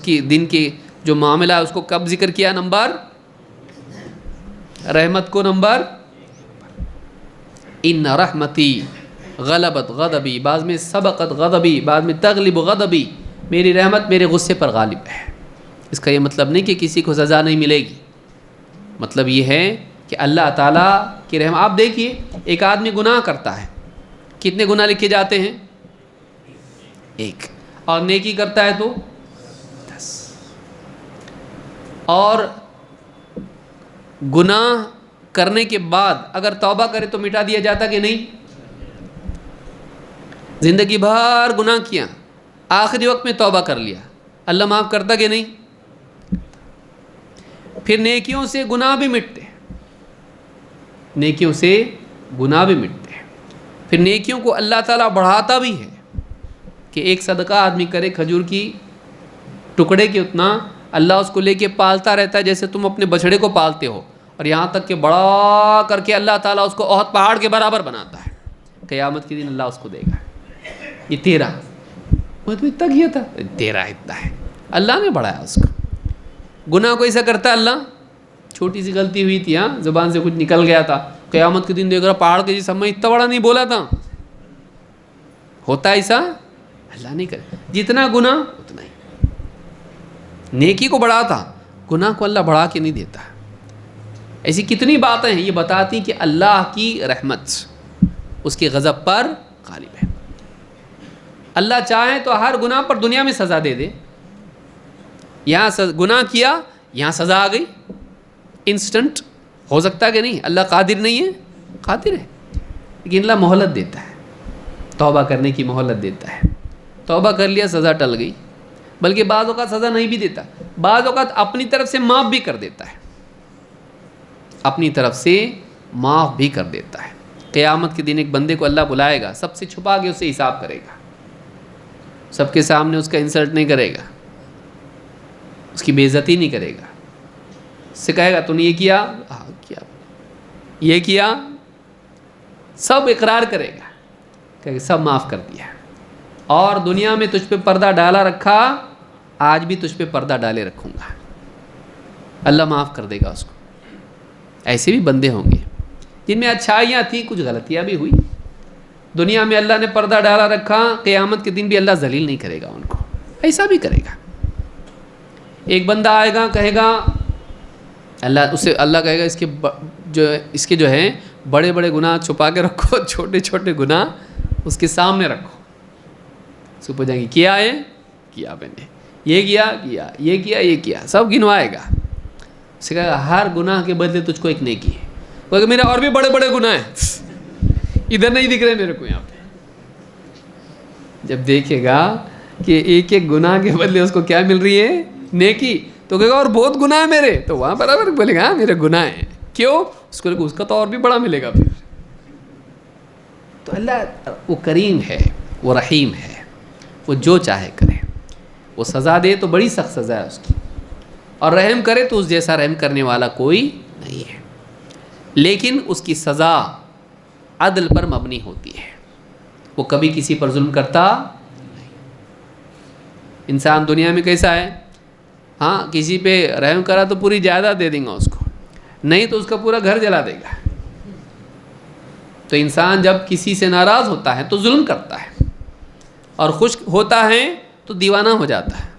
کے دن کے جو معاملہ ہے اس کو کب ذکر کیا؟ نمبر رحمت کو نمبر ان رحمتی غلبت غضبی، بعض میں سبقت غضبی، بعض میں تغلب غضبی، میری رحمت میرے غصے پر غالب ہے. اس کا یہ مطلب نہیں کہ کسی کو سزا نہیں ملے گی، مطلب یہ ہے کہ اللہ تعالیٰ کی رحمت. آپ دیکھیے ایک آدمی گناہ کرتا ہے، کتنے گناہ لکھے جاتے ہیں؟ 1. اور نیکی کرتا ہے تو 10. اور گناہ کرنے کے بعد اگر توبہ کرے تو مٹا دیا جاتا کہ نہیں؟ زندگی بھر گناہ کیا، آخری وقت میں توبہ کر لیا، اللہ معاف کرتا کہ نہیں؟ پھر نیکیوں سے گناہ بھی مٹتے، نیکیوں سے گناہ بھی مٹتے ہیں۔ پھر نیکیوں کو اللہ تعالیٰ بڑھاتا بھی ہے کہ ایک صدقہ آدمی کرے کھجور کی ٹکڑے کے اتنا، اللہ اس کو لے کے پالتا رہتا ہے جیسے تم اپنے بچڑے کو پالتے ہو، اور یہاں تک کہ بڑا کر کے اللہ تعالیٰ اس کو احد پہاڑ کے برابر بناتا ہے۔ قیامت کے دن اللہ اس کو دے گا، یہ تیرا، وہ تو اتنا کیا تھا، تیرا اتنا ہے، اللہ نے بڑھایا اس کو۔ گناہ کو ایسا کرتا ہے اللہ، چھوٹی سی غلطی ہوئی تھی، زبان سے کچھ نکل گیا تھا، قیامت کے دن دیکھ رہا پہاڑ کے جیسا، میں اتنا بڑا نہیں بولا تھا، ہوتا ایسا؟ اللہ نہیں کرے، جتنا گناہ اتنا ہی۔ نیکی کو بڑھاتا، گناہ کو اللہ بڑھا کے نہیں دیتا۔ ایسی کتنی باتیں ہیں یہ بتاتی کہ اللہ کی رحمت اس کے غضب پر غالب ہے۔ اللہ چاہے تو ہر گناہ پر دنیا میں سزا دے دے، یہاں گناہ کیا، یہاں سزا آ گئی انسٹنٹ، ہو سکتا ہے کہ نہیں؟ اللہ قادر نہیں ہے؟ قادر ہے، لیکن اللہ مہلت دیتا ہے، توبہ کرنے کی مہلت دیتا ہے۔ توبہ کر لیا، سزا ٹل گئی، بلکہ بعض اوقات سزا نہیں بھی دیتا، بعض اوقات اپنی طرف سے معاف بھی کر دیتا ہے، اپنی طرف سے معاف بھی کر دیتا ہے۔ قیامت کے دن ایک بندے کو اللہ بلائے گا، سب سے چھپا کے اس سے حساب کرے گا، سب کے سامنے اس کا انسلٹ نہیں کرے گا، اس کی بے عزتی نہیں کرے گا، اس سے کہے گا تو نے یہ کیا، ہاں کیا، یہ کیا، سب اقرار کرے گا کہ سب معاف کر دیا، اور دنیا میں تجھ پہ پردہ ڈالا رکھا، آج بھی تجھ پہ پردہ ڈالے رکھوں گا، اللہ معاف کر دے گا اس کو۔ ایسے بھی بندے ہوں گے جن میں اچھائیاں تھیں، کچھ غلطیاں بھی ہوئی، دنیا میں اللہ نے پردہ ڈالا رکھا، قیامت کے دن بھی اللہ ذلیل نہیں کرے گا ان کو، ایسا بھی کرے گا۔ ایک بندہ آئے گا کہے گا، اللہ کہے گا اس کے جو ہیں بڑے بڑے گناہ چھپا کے رکھو، چھوٹے چھوٹے گناہ اس کے سامنے رکھو۔ اس کو پوچھیں گے کیا ہے، کیا میں نے یہ کیا، یہ کیا، سب گنوائے گا۔ اس سے کہے گا ہر گناہ کے بدلے تجھ کو ایک نیکی ہے، کہے میرے اور بھی بڑے بڑے گناہ ہیں، ادھر نہیں دکھ رہے میرے کو یہاں پہ۔ جب دیکھے گا کہ ایک ایک گناہ کے بدلے اس کو کیا مل رہی ہے، نیکی، تو کہے گا اور بہت گناہ ہے میرے، تو وہاں برابر بولے گا ہاں میرے گناہ ہیں، کیوں؟ اس کو اس کا تو اور بھی بڑا ملے گا پھر۔ تو اللہ وہ کریم ہے، وہ رحیم ہے، وہ جو چاہے کرے، وہ سزا دے تو بڑی سخت سزا ہے اس کی، اور رحم کرے تو اس جیسا رحم کرنے والا کوئی نہیں ہے، لیکن اس کی سزا عدل پر مبنی ہوتی ہے، وہ کبھی کسی پر ظلم کرتا نہیں۔ انسان دنیا میں کیسا ہے، ہاں کسی پہ رحم کرا تو پوری جائیداد دے دیں گا اس کو، نہیں تو اس کا پورا گھر جلا دے گا۔ تو انسان جب کسی سے ناراض ہوتا ہے تو ظلم کرتا ہے، اور خوش ہوتا ہے تو دیوانہ ہو جاتا ہے۔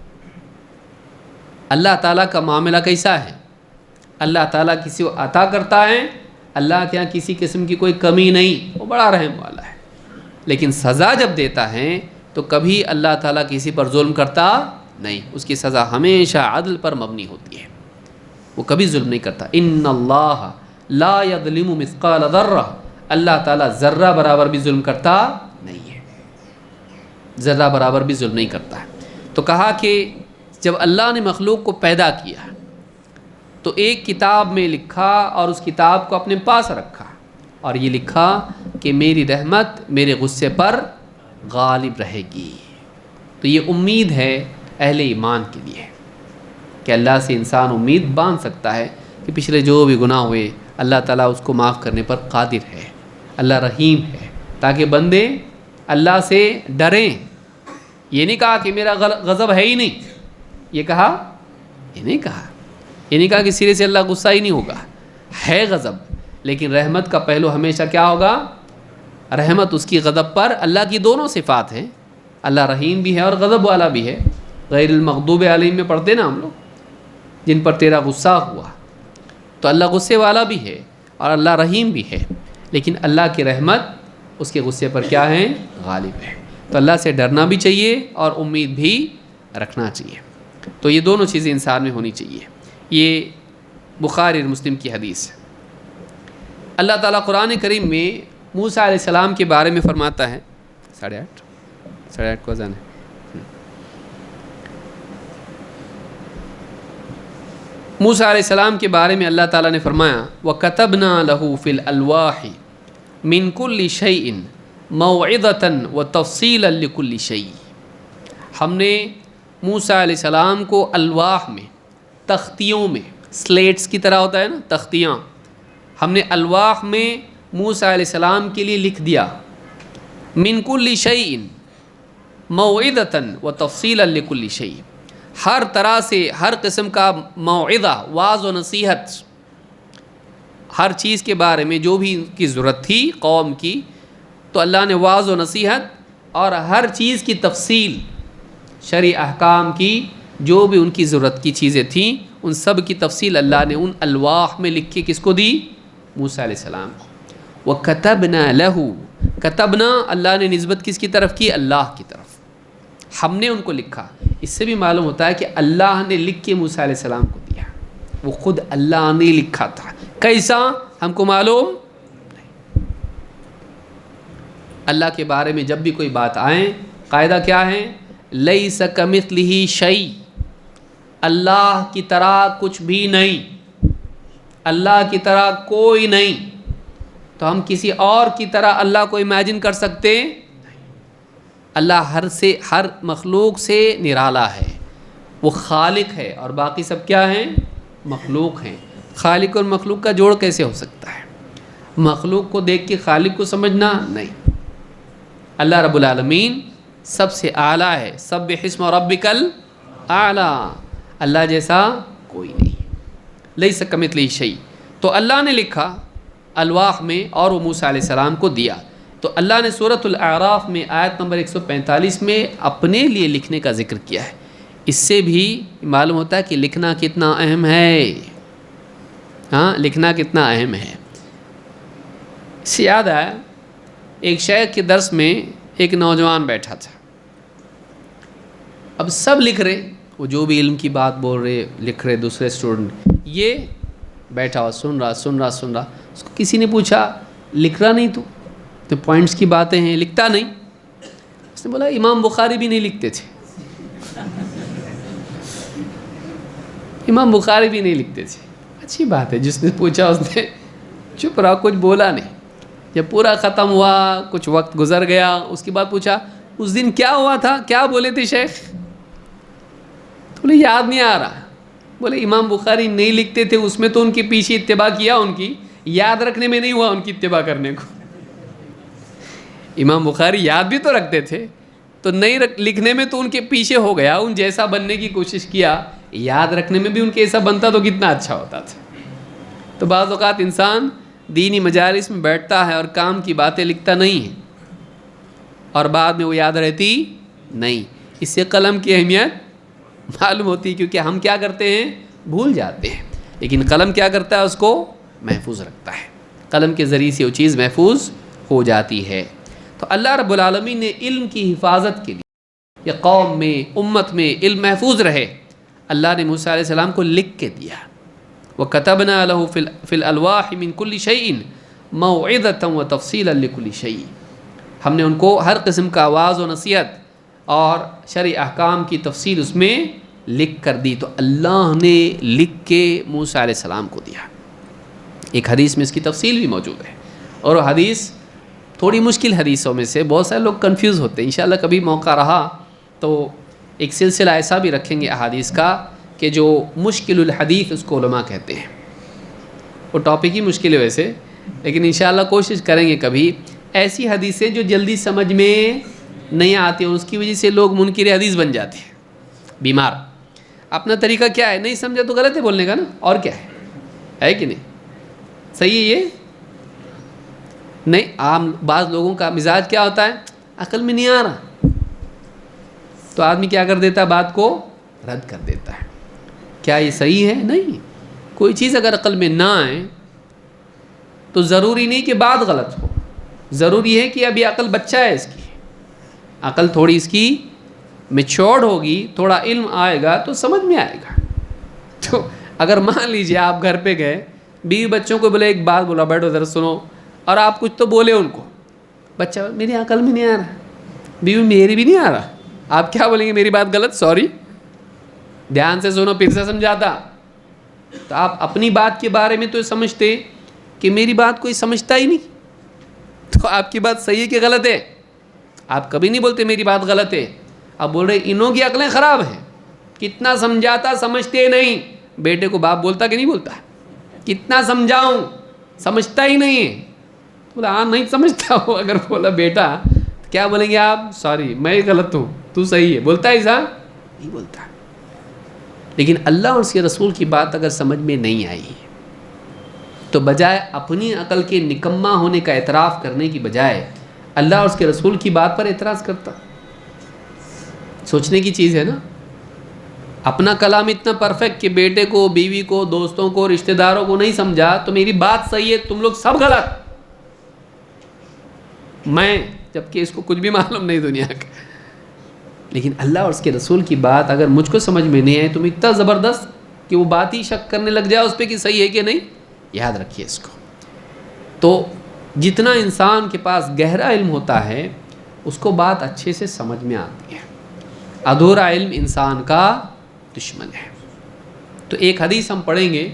اللہ تعالیٰ کا معاملہ کیسا ہے؟ اللہ تعالیٰ کسی کو عطا کرتا ہے، اللہ کے یہاں کسی قسم کی کوئی کمی نہیں، وہ بڑا رحم والا ہے، لیکن سزا جب دیتا ہے تو کبھی اللہ تعالیٰ کسی پر ظلم کرتا نہیں، اس کی سزا ہمیشہ عدل پر مبنی ہوتی ہے، وہ کبھی ظلم نہیں کرتا۔ ان اللہ لا یظلم مثقال ذرہ، اللہ تعالیٰ ذرہ برابر بھی ظلم کرتا نہیں ہے، ذرہ برابر بھی ظلم نہیں کرتا ہے۔ تو کہا کہ جب اللہ نے مخلوق کو پیدا کیا تو ایک کتاب میں لکھا اور اس کتاب کو اپنے پاس رکھا، اور یہ لکھا کہ میری رحمت میرے غصے پر غالب رہے گی۔ تو یہ امید ہے اہل ایمان کے لیے کہ اللہ سے انسان امید باندھ سکتا ہے کہ پچھلے جو بھی گناہ ہوئے اللہ تعالیٰ اس کو معاف کرنے پر قادر ہے، اللہ رحیم ہے، تاکہ بندے اللہ سے ڈریں۔ یہ نہیں کہا کہ میرا غضب ہے ہی نہیں، یہ نہیں کہا کہ سرے سے اللہ غصہ ہی نہیں ہوگا، ہے غضب، لیکن رحمت کا پہلو ہمیشہ کیا ہوگا؟ رحمت اس کی غضب پر، اللہ کی دونوں صفات ہیں، اللہ رحیم بھی ہے اور غضب والا بھی ہے۔ غیر المغضوب علیہم میں پڑھتے نا ہم لوگ، جن پر تیرا غصہ ہوا، تو اللہ غصے والا بھی ہے اور اللہ رحیم بھی ہے، لیکن اللہ کی رحمت اس کے غصے پر کیا ہے؟ غالب ہے۔ تو اللہ سے ڈرنا بھی چاہیے اور امید بھی رکھنا چاہیے، تو یہ دونوں چیزیں انسان میں ہونی چاہیے۔ یہ بخاری اور مسلم کی حدیث ہے۔ اللہ تعالیٰ قرآن کریم میں موسیٰ علیہ السلام کے بارے میں فرماتا ہے 8:30 کو اذان ہے. موسیٰ علیہ السلام کے بارے میں اللہ تعالیٰ نے فرمایا وَكَتَبْنَا لَهُ فِي الْأَلْوَاحِ مِنْ كُلِّ شَيْءٍ مَوْعِظَةً وَتَفْصِيلًا لِكُلِّ شَيْءٍ. ہم نے موسیٰ علیہ السلام کو الواح میں، تختیوں میں، سلیٹس کی طرح ہوتا ہے نا تختیاں، ہم نے الواح میں موسیٰ علیہ السلام کے لیے لکھ دیا من کل شیء موعظۃ وتفصیلا لکل شیء، ہر طرح سے ہر قسم کا موعظہ، واعظ و نصیحت، ہر چیز کے بارے میں جو بھی ان کی ضرورت تھی قوم کی، تو اللہ نے واعظ و نصیحت اور ہر چیز کی تفصیل، شرعی احکام کی جو بھی ان کی ضرورت کی چیزیں تھیں ان سب کی تفصیل اللہ نے ان الواح میں لکھ کے کس کو دی؟ موسیٰ علیہ السلام کو. وَكَتَبْنَا لَهُ، کتبنا اللہ نے نسبت کس کی طرف کی؟ اللہ کی طرف. ہم نے ان کو لکھا. اس سے بھی معلوم ہوتا ہے کہ اللہ نے لکھ کے موسیٰ علیہ السلام کو دیا، وہ خود اللہ نے لکھا تھا. کیسا ہم کو معلوم نہیں. اللہ کے بارے میں جب بھی کوئی بات آئے قاعدہ کیا ہے؟ لَيْسَ كَمِثْلِهِ شَيْءٌ، اللہ کی طرح کچھ بھی نہیں، اللہ کی طرح کوئی نہیں. تو ہم کسی اور کی طرح اللہ کو امیجن کر سکتے؟ اللہ ہر مخلوق سے نرالا ہے، وہ خالق ہے اور باقی سب کیا ہیں؟ مخلوق ہیں. خالق اور مخلوق کا جوڑ کیسے ہو سکتا ہے؟ مخلوق کو دیکھ کے خالق کو سمجھنا نہیں. اللہ رب العالمین سب سے اعلیٰ ہے. سبح اسم ربک الاعلیٰ، اللہ جیسا کوئی نہیں. لیس کمثلہ شیء. تو اللہ نے لکھا الواح میں اور وہ موسیٰ علیہ السلام کو دیا. تو اللہ نے سورۃ الاعراف میں آیت نمبر 145 میں اپنے لیے لکھنے کا ذکر کیا ہے. اس سے بھی معلوم ہوتا ہے کہ لکھنا کتنا اہم ہے. ہاں، لکھنا کتنا اہم ہے. اس سے یاد آیا ایک شیخ کے درس میں ایک نوجوان بیٹھا تھا. اب سب لکھ رہے، وہ جو بھی علم کی بات بول رہے لکھ رہے، دوسرے اسٹوڈنٹ، یہ بیٹھا ہوا سن رہا. اس کو کسی نے پوچھا لکھ رہا نہیں تو پوائنٹس کی باتیں ہیں لکھتا نہیں؟ اس نے بولا امام بخاری بھی نہیں لکھتے تھے. امام بخاری بھی نہیں لکھتے تھے. اچھی بات ہے، جس نے پوچھا اس نے چپ رہا، کچھ بولا نہیں. جب پورا ختم ہوا، کچھ وقت گزر گیا، اس کے بعد پوچھا اس دن کیا ہوا تھا، کیا بولے تھے شیخ؟ تو بولے یاد نہیں آ رہا. بولے امام بخاری نہیں لکھتے تھے، اس میں تو ان کے پیچھے اتباع کیا، ان کی یاد رکھنے میں نہیں ہوا ان کی اتباع کرنے کو. امام بخاری یاد بھی تو رکھتے تھے، تو نہیں لکھنے میں تو ان کے پیچھے ہو گیا، ان جیسا بننے کی کوشش کیا. یاد رکھنے میں بھی ان کے ایسا بنتا تو کتنا اچھا ہوتا تھا. تو بعض اوقات انسان دینی مجالس میں بیٹھتا ہے اور کام کی باتیں لکھتا نہیں ہے اور بعد میں وہ یاد رہتی نہیں. اس سے قلم کی اہمیت معلوم ہوتی ہے، کیونکہ ہم کیا کرتے ہیں؟ بھول جاتے ہیں. لیکن قلم کیا کرتا ہے؟ اس کو محفوظ رکھتا ہے. قلم کے ذریعے سے وہ چیز محفوظ ہو جاتی ہے. تو اللہ رب العالمین نے علم کی حفاظت کے لیے، یا قوم میں، امت میں علم محفوظ رہے، اللہ نے موسیٰ علیہ السلام کو لکھ کے دیا. وَكَتَبْنَا لَهُ فِي الْأَلْوَاحِ مِنْ كُلِّ شَيْءٍ مَوْعِظَةً وَتَفْصِيلًا لِكُلِّ شَيْءٍ. ہم نے ان کو ہر قسم کا واعظ و نصیحت اور شرعی احکام کی تفصیل اس میں لکھ کر دی. تو اللہ نے لکھ کے موسیٰ علیہ السلام کو دیا. ایک حدیث میں اس کی تفصیل بھی موجود ہے، اور وہ حدیث تھوڑی مشکل حدیثوں میں سے. بہت سارے لوگ کنفیوز ہوتے ہیں. انشاءاللہ کبھی موقع رہا تو ایک سلسلہ ایسا بھی رکھیں گے احادیث کا کہ جو مشکل الحدیث اس کو علماء کہتے ہیں. وہ ٹاپک ہی مشکل ہے ویسے، لیکن انشاءاللہ کوشش کریں گے کبھی. ایسی حدیثیں جو جلدی سمجھ میں نہیں آتی ہیں، اس کی وجہ سے لوگ منکر حدیث بن جاتے ہیں، بیمار. اپنا طریقہ کیا ہے؟ نہیں سمجھا تو غلط ہے بولنے کا نا، اور کیا ہے کہ نہیں؟ صحیح ہے یہ نہیں. عام بعض لوگوں کا مزاج کیا ہوتا ہے؟ عقل میں نہیں آ رہا تو آدمی کیا کر دیتا ہے؟ بات کو رد کر دیتا ہے. کیا یہ صحیح ہے؟ نہیں. کوئی چیز اگر عقل میں نہ آئے تو ضروری نہیں کہ بات غلط ہو. ضروری ہے کہ ابھی عقل بچہ ہے، اس کی عقل تھوڑی اس کی میچورڈ ہوگی، تھوڑا علم آئے گا تو سمجھ میں آئے گا. تو اگر مان لیجئے آپ گھر پہ گئے، بیوی بچوں کو بولے ایک بات بولا بیٹھو ذرا سنو، اور آپ کچھ تو بولے ان کو، بچہ میری عقل میں نہیں آ رہا، بیوی میری بھی نہیں آ رہا، آپ کیا بولیں گے میری بات غلط، سوری، دھیان سے سنو پھر سے سمجھاتا. تو آپ اپنی بات کے بارے میں تو سمجھتے کہ میری بات کوئی سمجھتا ہی نہیں، تو آپ کی بات صحیح ہے کہ غلط ہے؟ آپ کبھی نہیں بولتے میری بات غلط ہے. آپ بول رہے انہوں کی عقلیں خراب ہیں، کتنا سمجھاتا سمجھتے نہیں. بیٹے کو باپ بولتا کہ نہیں بولتا؟ کتنا سمجھاؤں سمجھتا ہی نہیں ہے. بولا ہاں نہیں سمجھتا ہوں. اگر بولا بیٹا تو کیا بولیں گے آپ؟ سوری میں غلط ہوں، تو صحیح ہے. بولتا ہے ایسا؟ نہیں بولتا. لیکن اللہ اور اس کے رسول کی بات اگر سمجھ میں نہیں آئی تو بجائے اپنی عقل کے نکما ہونے کا اعتراف کرنے کی بجائے اللہ اور اس کے رسول کی بات پر اعتراض کرتا. سوچنے کی چیز ہے نا. اپنا کلام اتنا پرفیکٹ کہ بیٹے کو، بیوی کو، دوستوں کو، رشتہ داروں کو نہیں سمجھا تو میری بات صحیح ہے، تم لوگ سب غلط. میں جبکہ اس کو کچھ بھی معلوم نہیں دنیا کا. لیکن اللہ اور اس کے رسول کی بات اگر مجھ کو سمجھ میں نہیں آئے تم اتنا زبردست کہ وہ بات ہی شک کرنے لگ جائے اس پہ کہ صحیح ہے کہ نہیں. یاد رکھیے اس کو. تو جتنا انسان کے پاس گہرا علم ہوتا ہے اس کو بات اچھے سے سمجھ میں آتی ہے. ادھورا علم انسان کا دشمن ہے. تو ایک حدیث ہم پڑھیں گے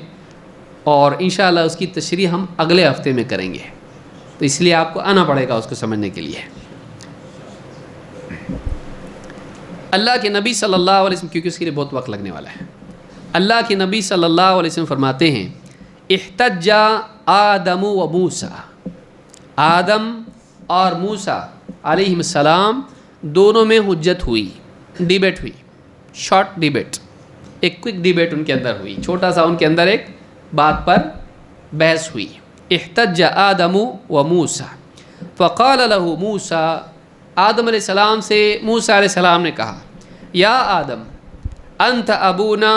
اور انشاءاللہ اس کی تشریح ہم اگلے ہفتے میں کریں گے، تو اس لیے آپ کو آنا پڑے گا اس کو سمجھنے کے لیے. اللہ کے نبی صلی اللہ علیہ وسلم، کیونکہ اس کے لیے بہت وقت لگنے والا ہے، اللہ کے نبی صلی اللہ علیہ وسلم فرماتے ہیں احتج آدم و موسیٰ، آدم اور موسیٰ علیہ السلام دونوں میں حجت ہوئی، ڈیبیٹ ہوئی، شارٹ ڈیبیٹ، ایک کوئک ڈیبیٹ ان کے اندر ہوئی، چھوٹا سا ان کے اندر ایک بات پر بحث ہوئی. احتج آدم و موسیٰ فقال له موسیٰ، آدم علیہ السلام سے موسیٰ علیہ السلام نے کہا یا آدم انت ابونا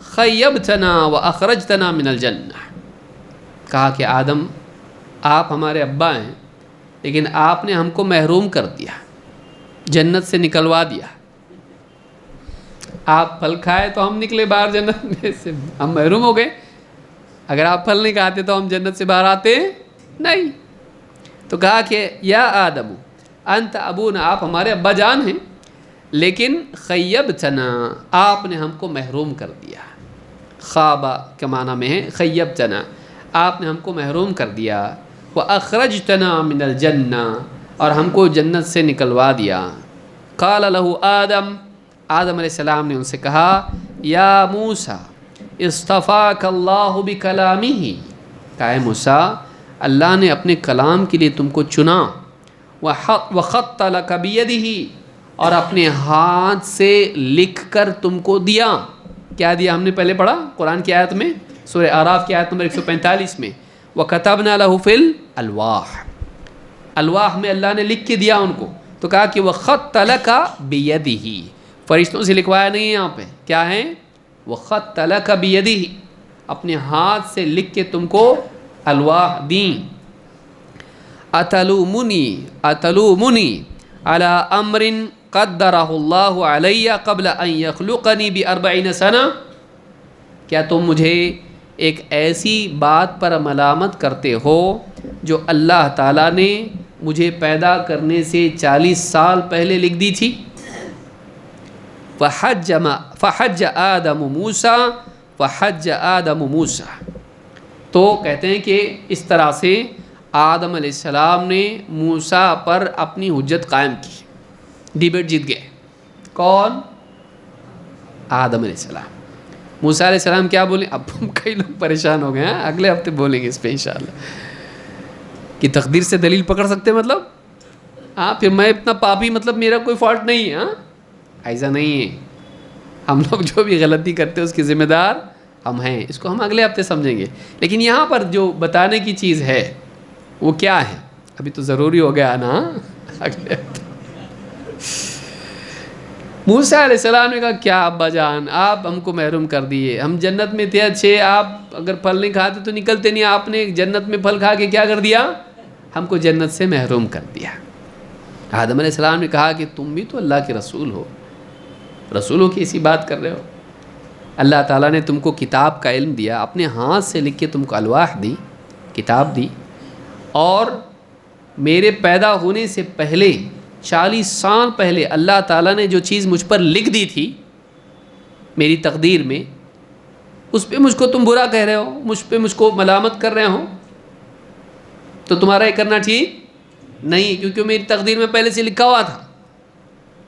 خیبتنا و اخرجتنا من الجنہ. کہا کہ آدم آپ ہمارے ابا ہیں لیکن آپ نے ہم کو محروم کر دیا، جنت سے نکلوا دیا. آپ پھل کھائے تو ہم نکلے باہر جنت میں سے، ہم محروم ہو گئے. اگر آپ پھل نہیں کھاتے تو ہم جنت سے باہر آتے نہیں. تو کہا کہ یا آدم انت ابونا، آپ ہمارے ابا جان ہیں لیکن خیبتنا، آپ نے ہم کو محروم کر دیا. خوابہ کے معنی میں ہے خیبتنا، آپ نے ہم کو محروم کر دیا. وَأَخْرَجْتَنَا مِنَ الْجَنَّةِ، اور ہم کو جنت سے نکلوا دیا. قال له آدم، آدم علیہ السلام نے ان سے کہا یا موسیٰ اصطفاک اللہ بکلامہ، کہا ہے موسیٰ اللہ نے اپنے کلام کے لیے تم کو چنا. وَخَطَّ لَكَ بِيَدِهِ، اور اپنے ہاتھ سے لکھ کر تم کو دیا. کیا دیا ہم نے پہلے پڑھا قرآن کی آیت میں، سورہ اعراف کی آیت نمبر 145 میں، وَكَتَبْنَا لَهُ فِي الْأَلْوَاحِ، الواح میں اللہ نے لکھ کے دیا ان کو. تو کہا کہ وَخَطَّ لَكَ بِيَدِهِ، فرشتوں سے لکھوایا نہیں ہے یہاں پہ، کیا ہے وَخَطَّ لَكَ بِيَدِهِ، اپنے ہاتھ سے لکھ کے تم کو الواح دیں. اتلومنی علی امر قدرہ اللہ علی قبل ان یخلقنی ب40 سنہ، کیا تم مجھے ایک ایسی بات پر ملامت کرتے ہو جو اللہ تعالیٰ نے مجھے پیدا کرنے سے 40 سال پہلے لکھ دی تھی. فحج آدم موسیٰ فحج آدم موسیٰ، تو کہتے ہیں کہ اس طرح سے آدم علیہ السلام نے موسیٰ پر اپنی حجت قائم کی، ڈیبیٹ جیت گئے. کون؟ آدم علیہ السلام. موسیٰ علیہ السلام کیا بولیں؟ اب کئی لوگ پریشان ہو گئے ہیں، اگلے ہفتے بولیں گے اس پہ انشاءاللہ، کہ تقدیر سے دلیل پکڑ سکتے مطلب ہاں پھر میں اتنا پاپی مطلب میرا کوئی فالٹ نہیں ہے. ہاں ایسا نہیں ہے، ہم لوگ جو بھی غلطی کرتے ہیں اس کے ذمہ دار ہم ہیں. اس کو ہم اگلے ہفتے سمجھیں گے. لیکن یہاں پر جو بتانے کی چیز ہے وہ کیا ہے، ابھی تو ضروری ہو گیا نا اگلے ہفتے. موسیٰ علیہ السلام نے کہا کیا ابا جان آپ ہم کو محروم کر دیے، ہم جنت میں تھے اچھے، آپ اگر پھل نہیں کھاتے تو نکلتے نہیں، آپ نے جنت میں پھل کھا کے کیا کر دیا، ہم کو جنت سے محروم کر دیا. آدم علیہ السلام نے کہا کہ تم بھی تو اللہ کے رسول ہو، رسولوں کی ایسی بات کر رہے ہو. اللہ تعالیٰ نے تم کو کتاب کا علم دیا، اپنے ہاتھ سے لکھ کے تم کو الواح دی، کتاب دی، اور میرے پیدا ہونے سے پہلے 40 سال پہلے اللہ تعالیٰ نے جو چیز مجھ پر لکھ دی تھی میری تقدیر میں، اس پہ مجھ کو تم برا کہہ رہے ہو، مجھ کو ملامت کر رہے ہو، تو تمہارا یہ کرنا ٹھیک نہیں، کیونکہ میری تقدیر میں پہلے سے لکھا ہوا تھا۔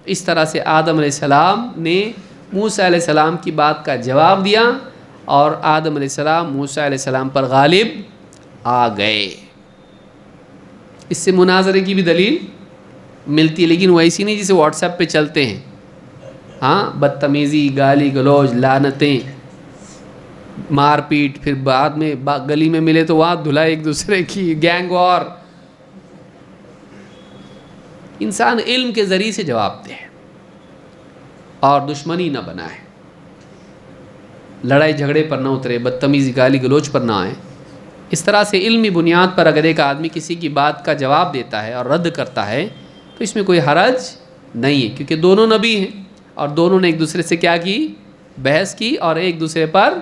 اس طرح سے آدم علیہ السلام نے موسیٰ علیہ السلام کی بات کا جواب دیا، اور آدم علیہ السلام موسیٰ علیہ السلام پر غالب آ گئے۔ اس سے مناظرے کی بھی دلیل ملتی ہے، لیکن وہ ایسی نہیں جسے واٹس ایپ پہ چلتے ہیں، ہاں، بدتمیزی، گالی گلوچ، لعنتیں، مار پیٹ، پھر بعد میں گلی میں ملے تو وہاں دھلائی ایک دوسرے کی، گینگ وار۔ انسان علم کے ذریعے سے جواب دے اور دشمنی نہ بنائے، لڑائی جھگڑے پر نہ اترے، بدتمیزی، گالی گلوچ پر نہ آئے۔ اس طرح سے علمی بنیاد پر اگر ایک آدمی کسی کی بات کا جواب دیتا ہے اور رد کرتا ہے تو اس میں کوئی حرج نہیں ہے، کیونکہ دونوں نبی ہیں اور دونوں نے ایک دوسرے سے کیا کی؟ بحث کی، اور ایک دوسرے پر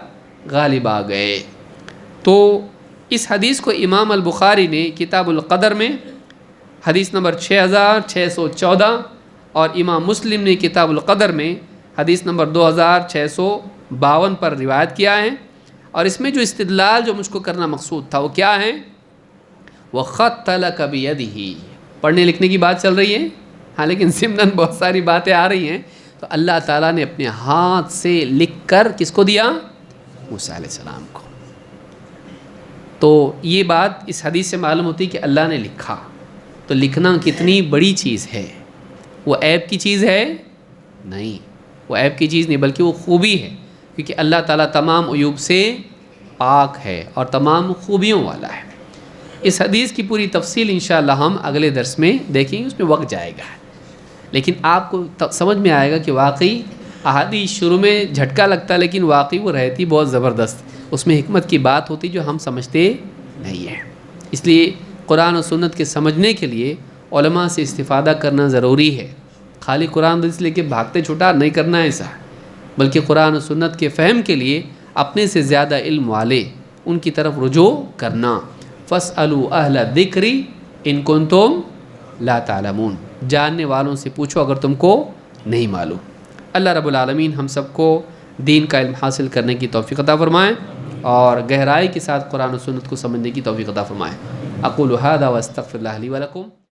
غالب آ گئے۔ تو اس حدیث کو امام البخاری نے کتاب القدر میں حدیث نمبر 6614 اور امام مسلم نے کتاب القدر میں حدیث نمبر 2652 پر روایت کیا ہے۔ اور اس میں جو استدلال جو مجھ کو کرنا مقصود تھا وہ کیا ہے؟ وَخَطَّ لَكَ بِيَدِهِ، پڑھنے لکھنے کی بات چل رہی ہے، ہاں، لیکن ضمناً بہت ساری باتیں آ رہی ہیں۔ تو اللہ تعالیٰ نے اپنے ہاتھ سے لکھ کر کس کو دیا؟ موسیٰ علیہ السلام کو۔ تو یہ بات اس حدیث سے معلوم ہوتی کہ اللہ نے لکھا، تو لکھنا کتنی بڑی چیز ہے، وہ عیب کی چیز ہے نہیں، وہ عیب کی چیز نہیں بلکہ وہ خوبی ہے، کیونکہ اللہ تعالیٰ تمام عیوب سے پاک ہے اور تمام خوبیوں والا ہے۔ اس حدیث کی پوری تفصیل انشاءاللہ ہم اگلے درس میں دیکھیں گے، اس میں وقت جائے گا، لیکن آپ کو سمجھ میں آئے گا کہ واقعی احادیث شروع میں جھٹکا لگتا ہے، لیکن واقعی وہ رہتی بہت زبردست، اس میں حکمت کی بات ہوتی جو ہم سمجھتے نہیں ہیں۔ اس لیے قرآن و سنت کے سمجھنے کے لیے علماء سے استفادہ کرنا ضروری ہے، خالی قرآن حدیث لے کے بھاگتے چھوٹا نہیں کرنا ہے ایسا، بلکہ قرآن و سنت کے فہم کے لیے اپنے سے زیادہ علم والے ان کی طرف رجوع کرنا۔ فَاسْأَلُوا أَهْلَ الذِّكْرِ إِن كُنتُمْ لَا تَعْلَمُونَ، جاننے والوں سے پوچھو اگر تم کو نہیں معلوم۔ اللہ رب العالمین ہم سب کو دین کا علم حاصل کرنے کی توفیق عطا فرمائے اور گہرائی کے ساتھ قرآن و سنت کو سمجھنے کی توفیق عطا فرمائے۔ اقول هذا واستغفر اللہ لی ولکم۔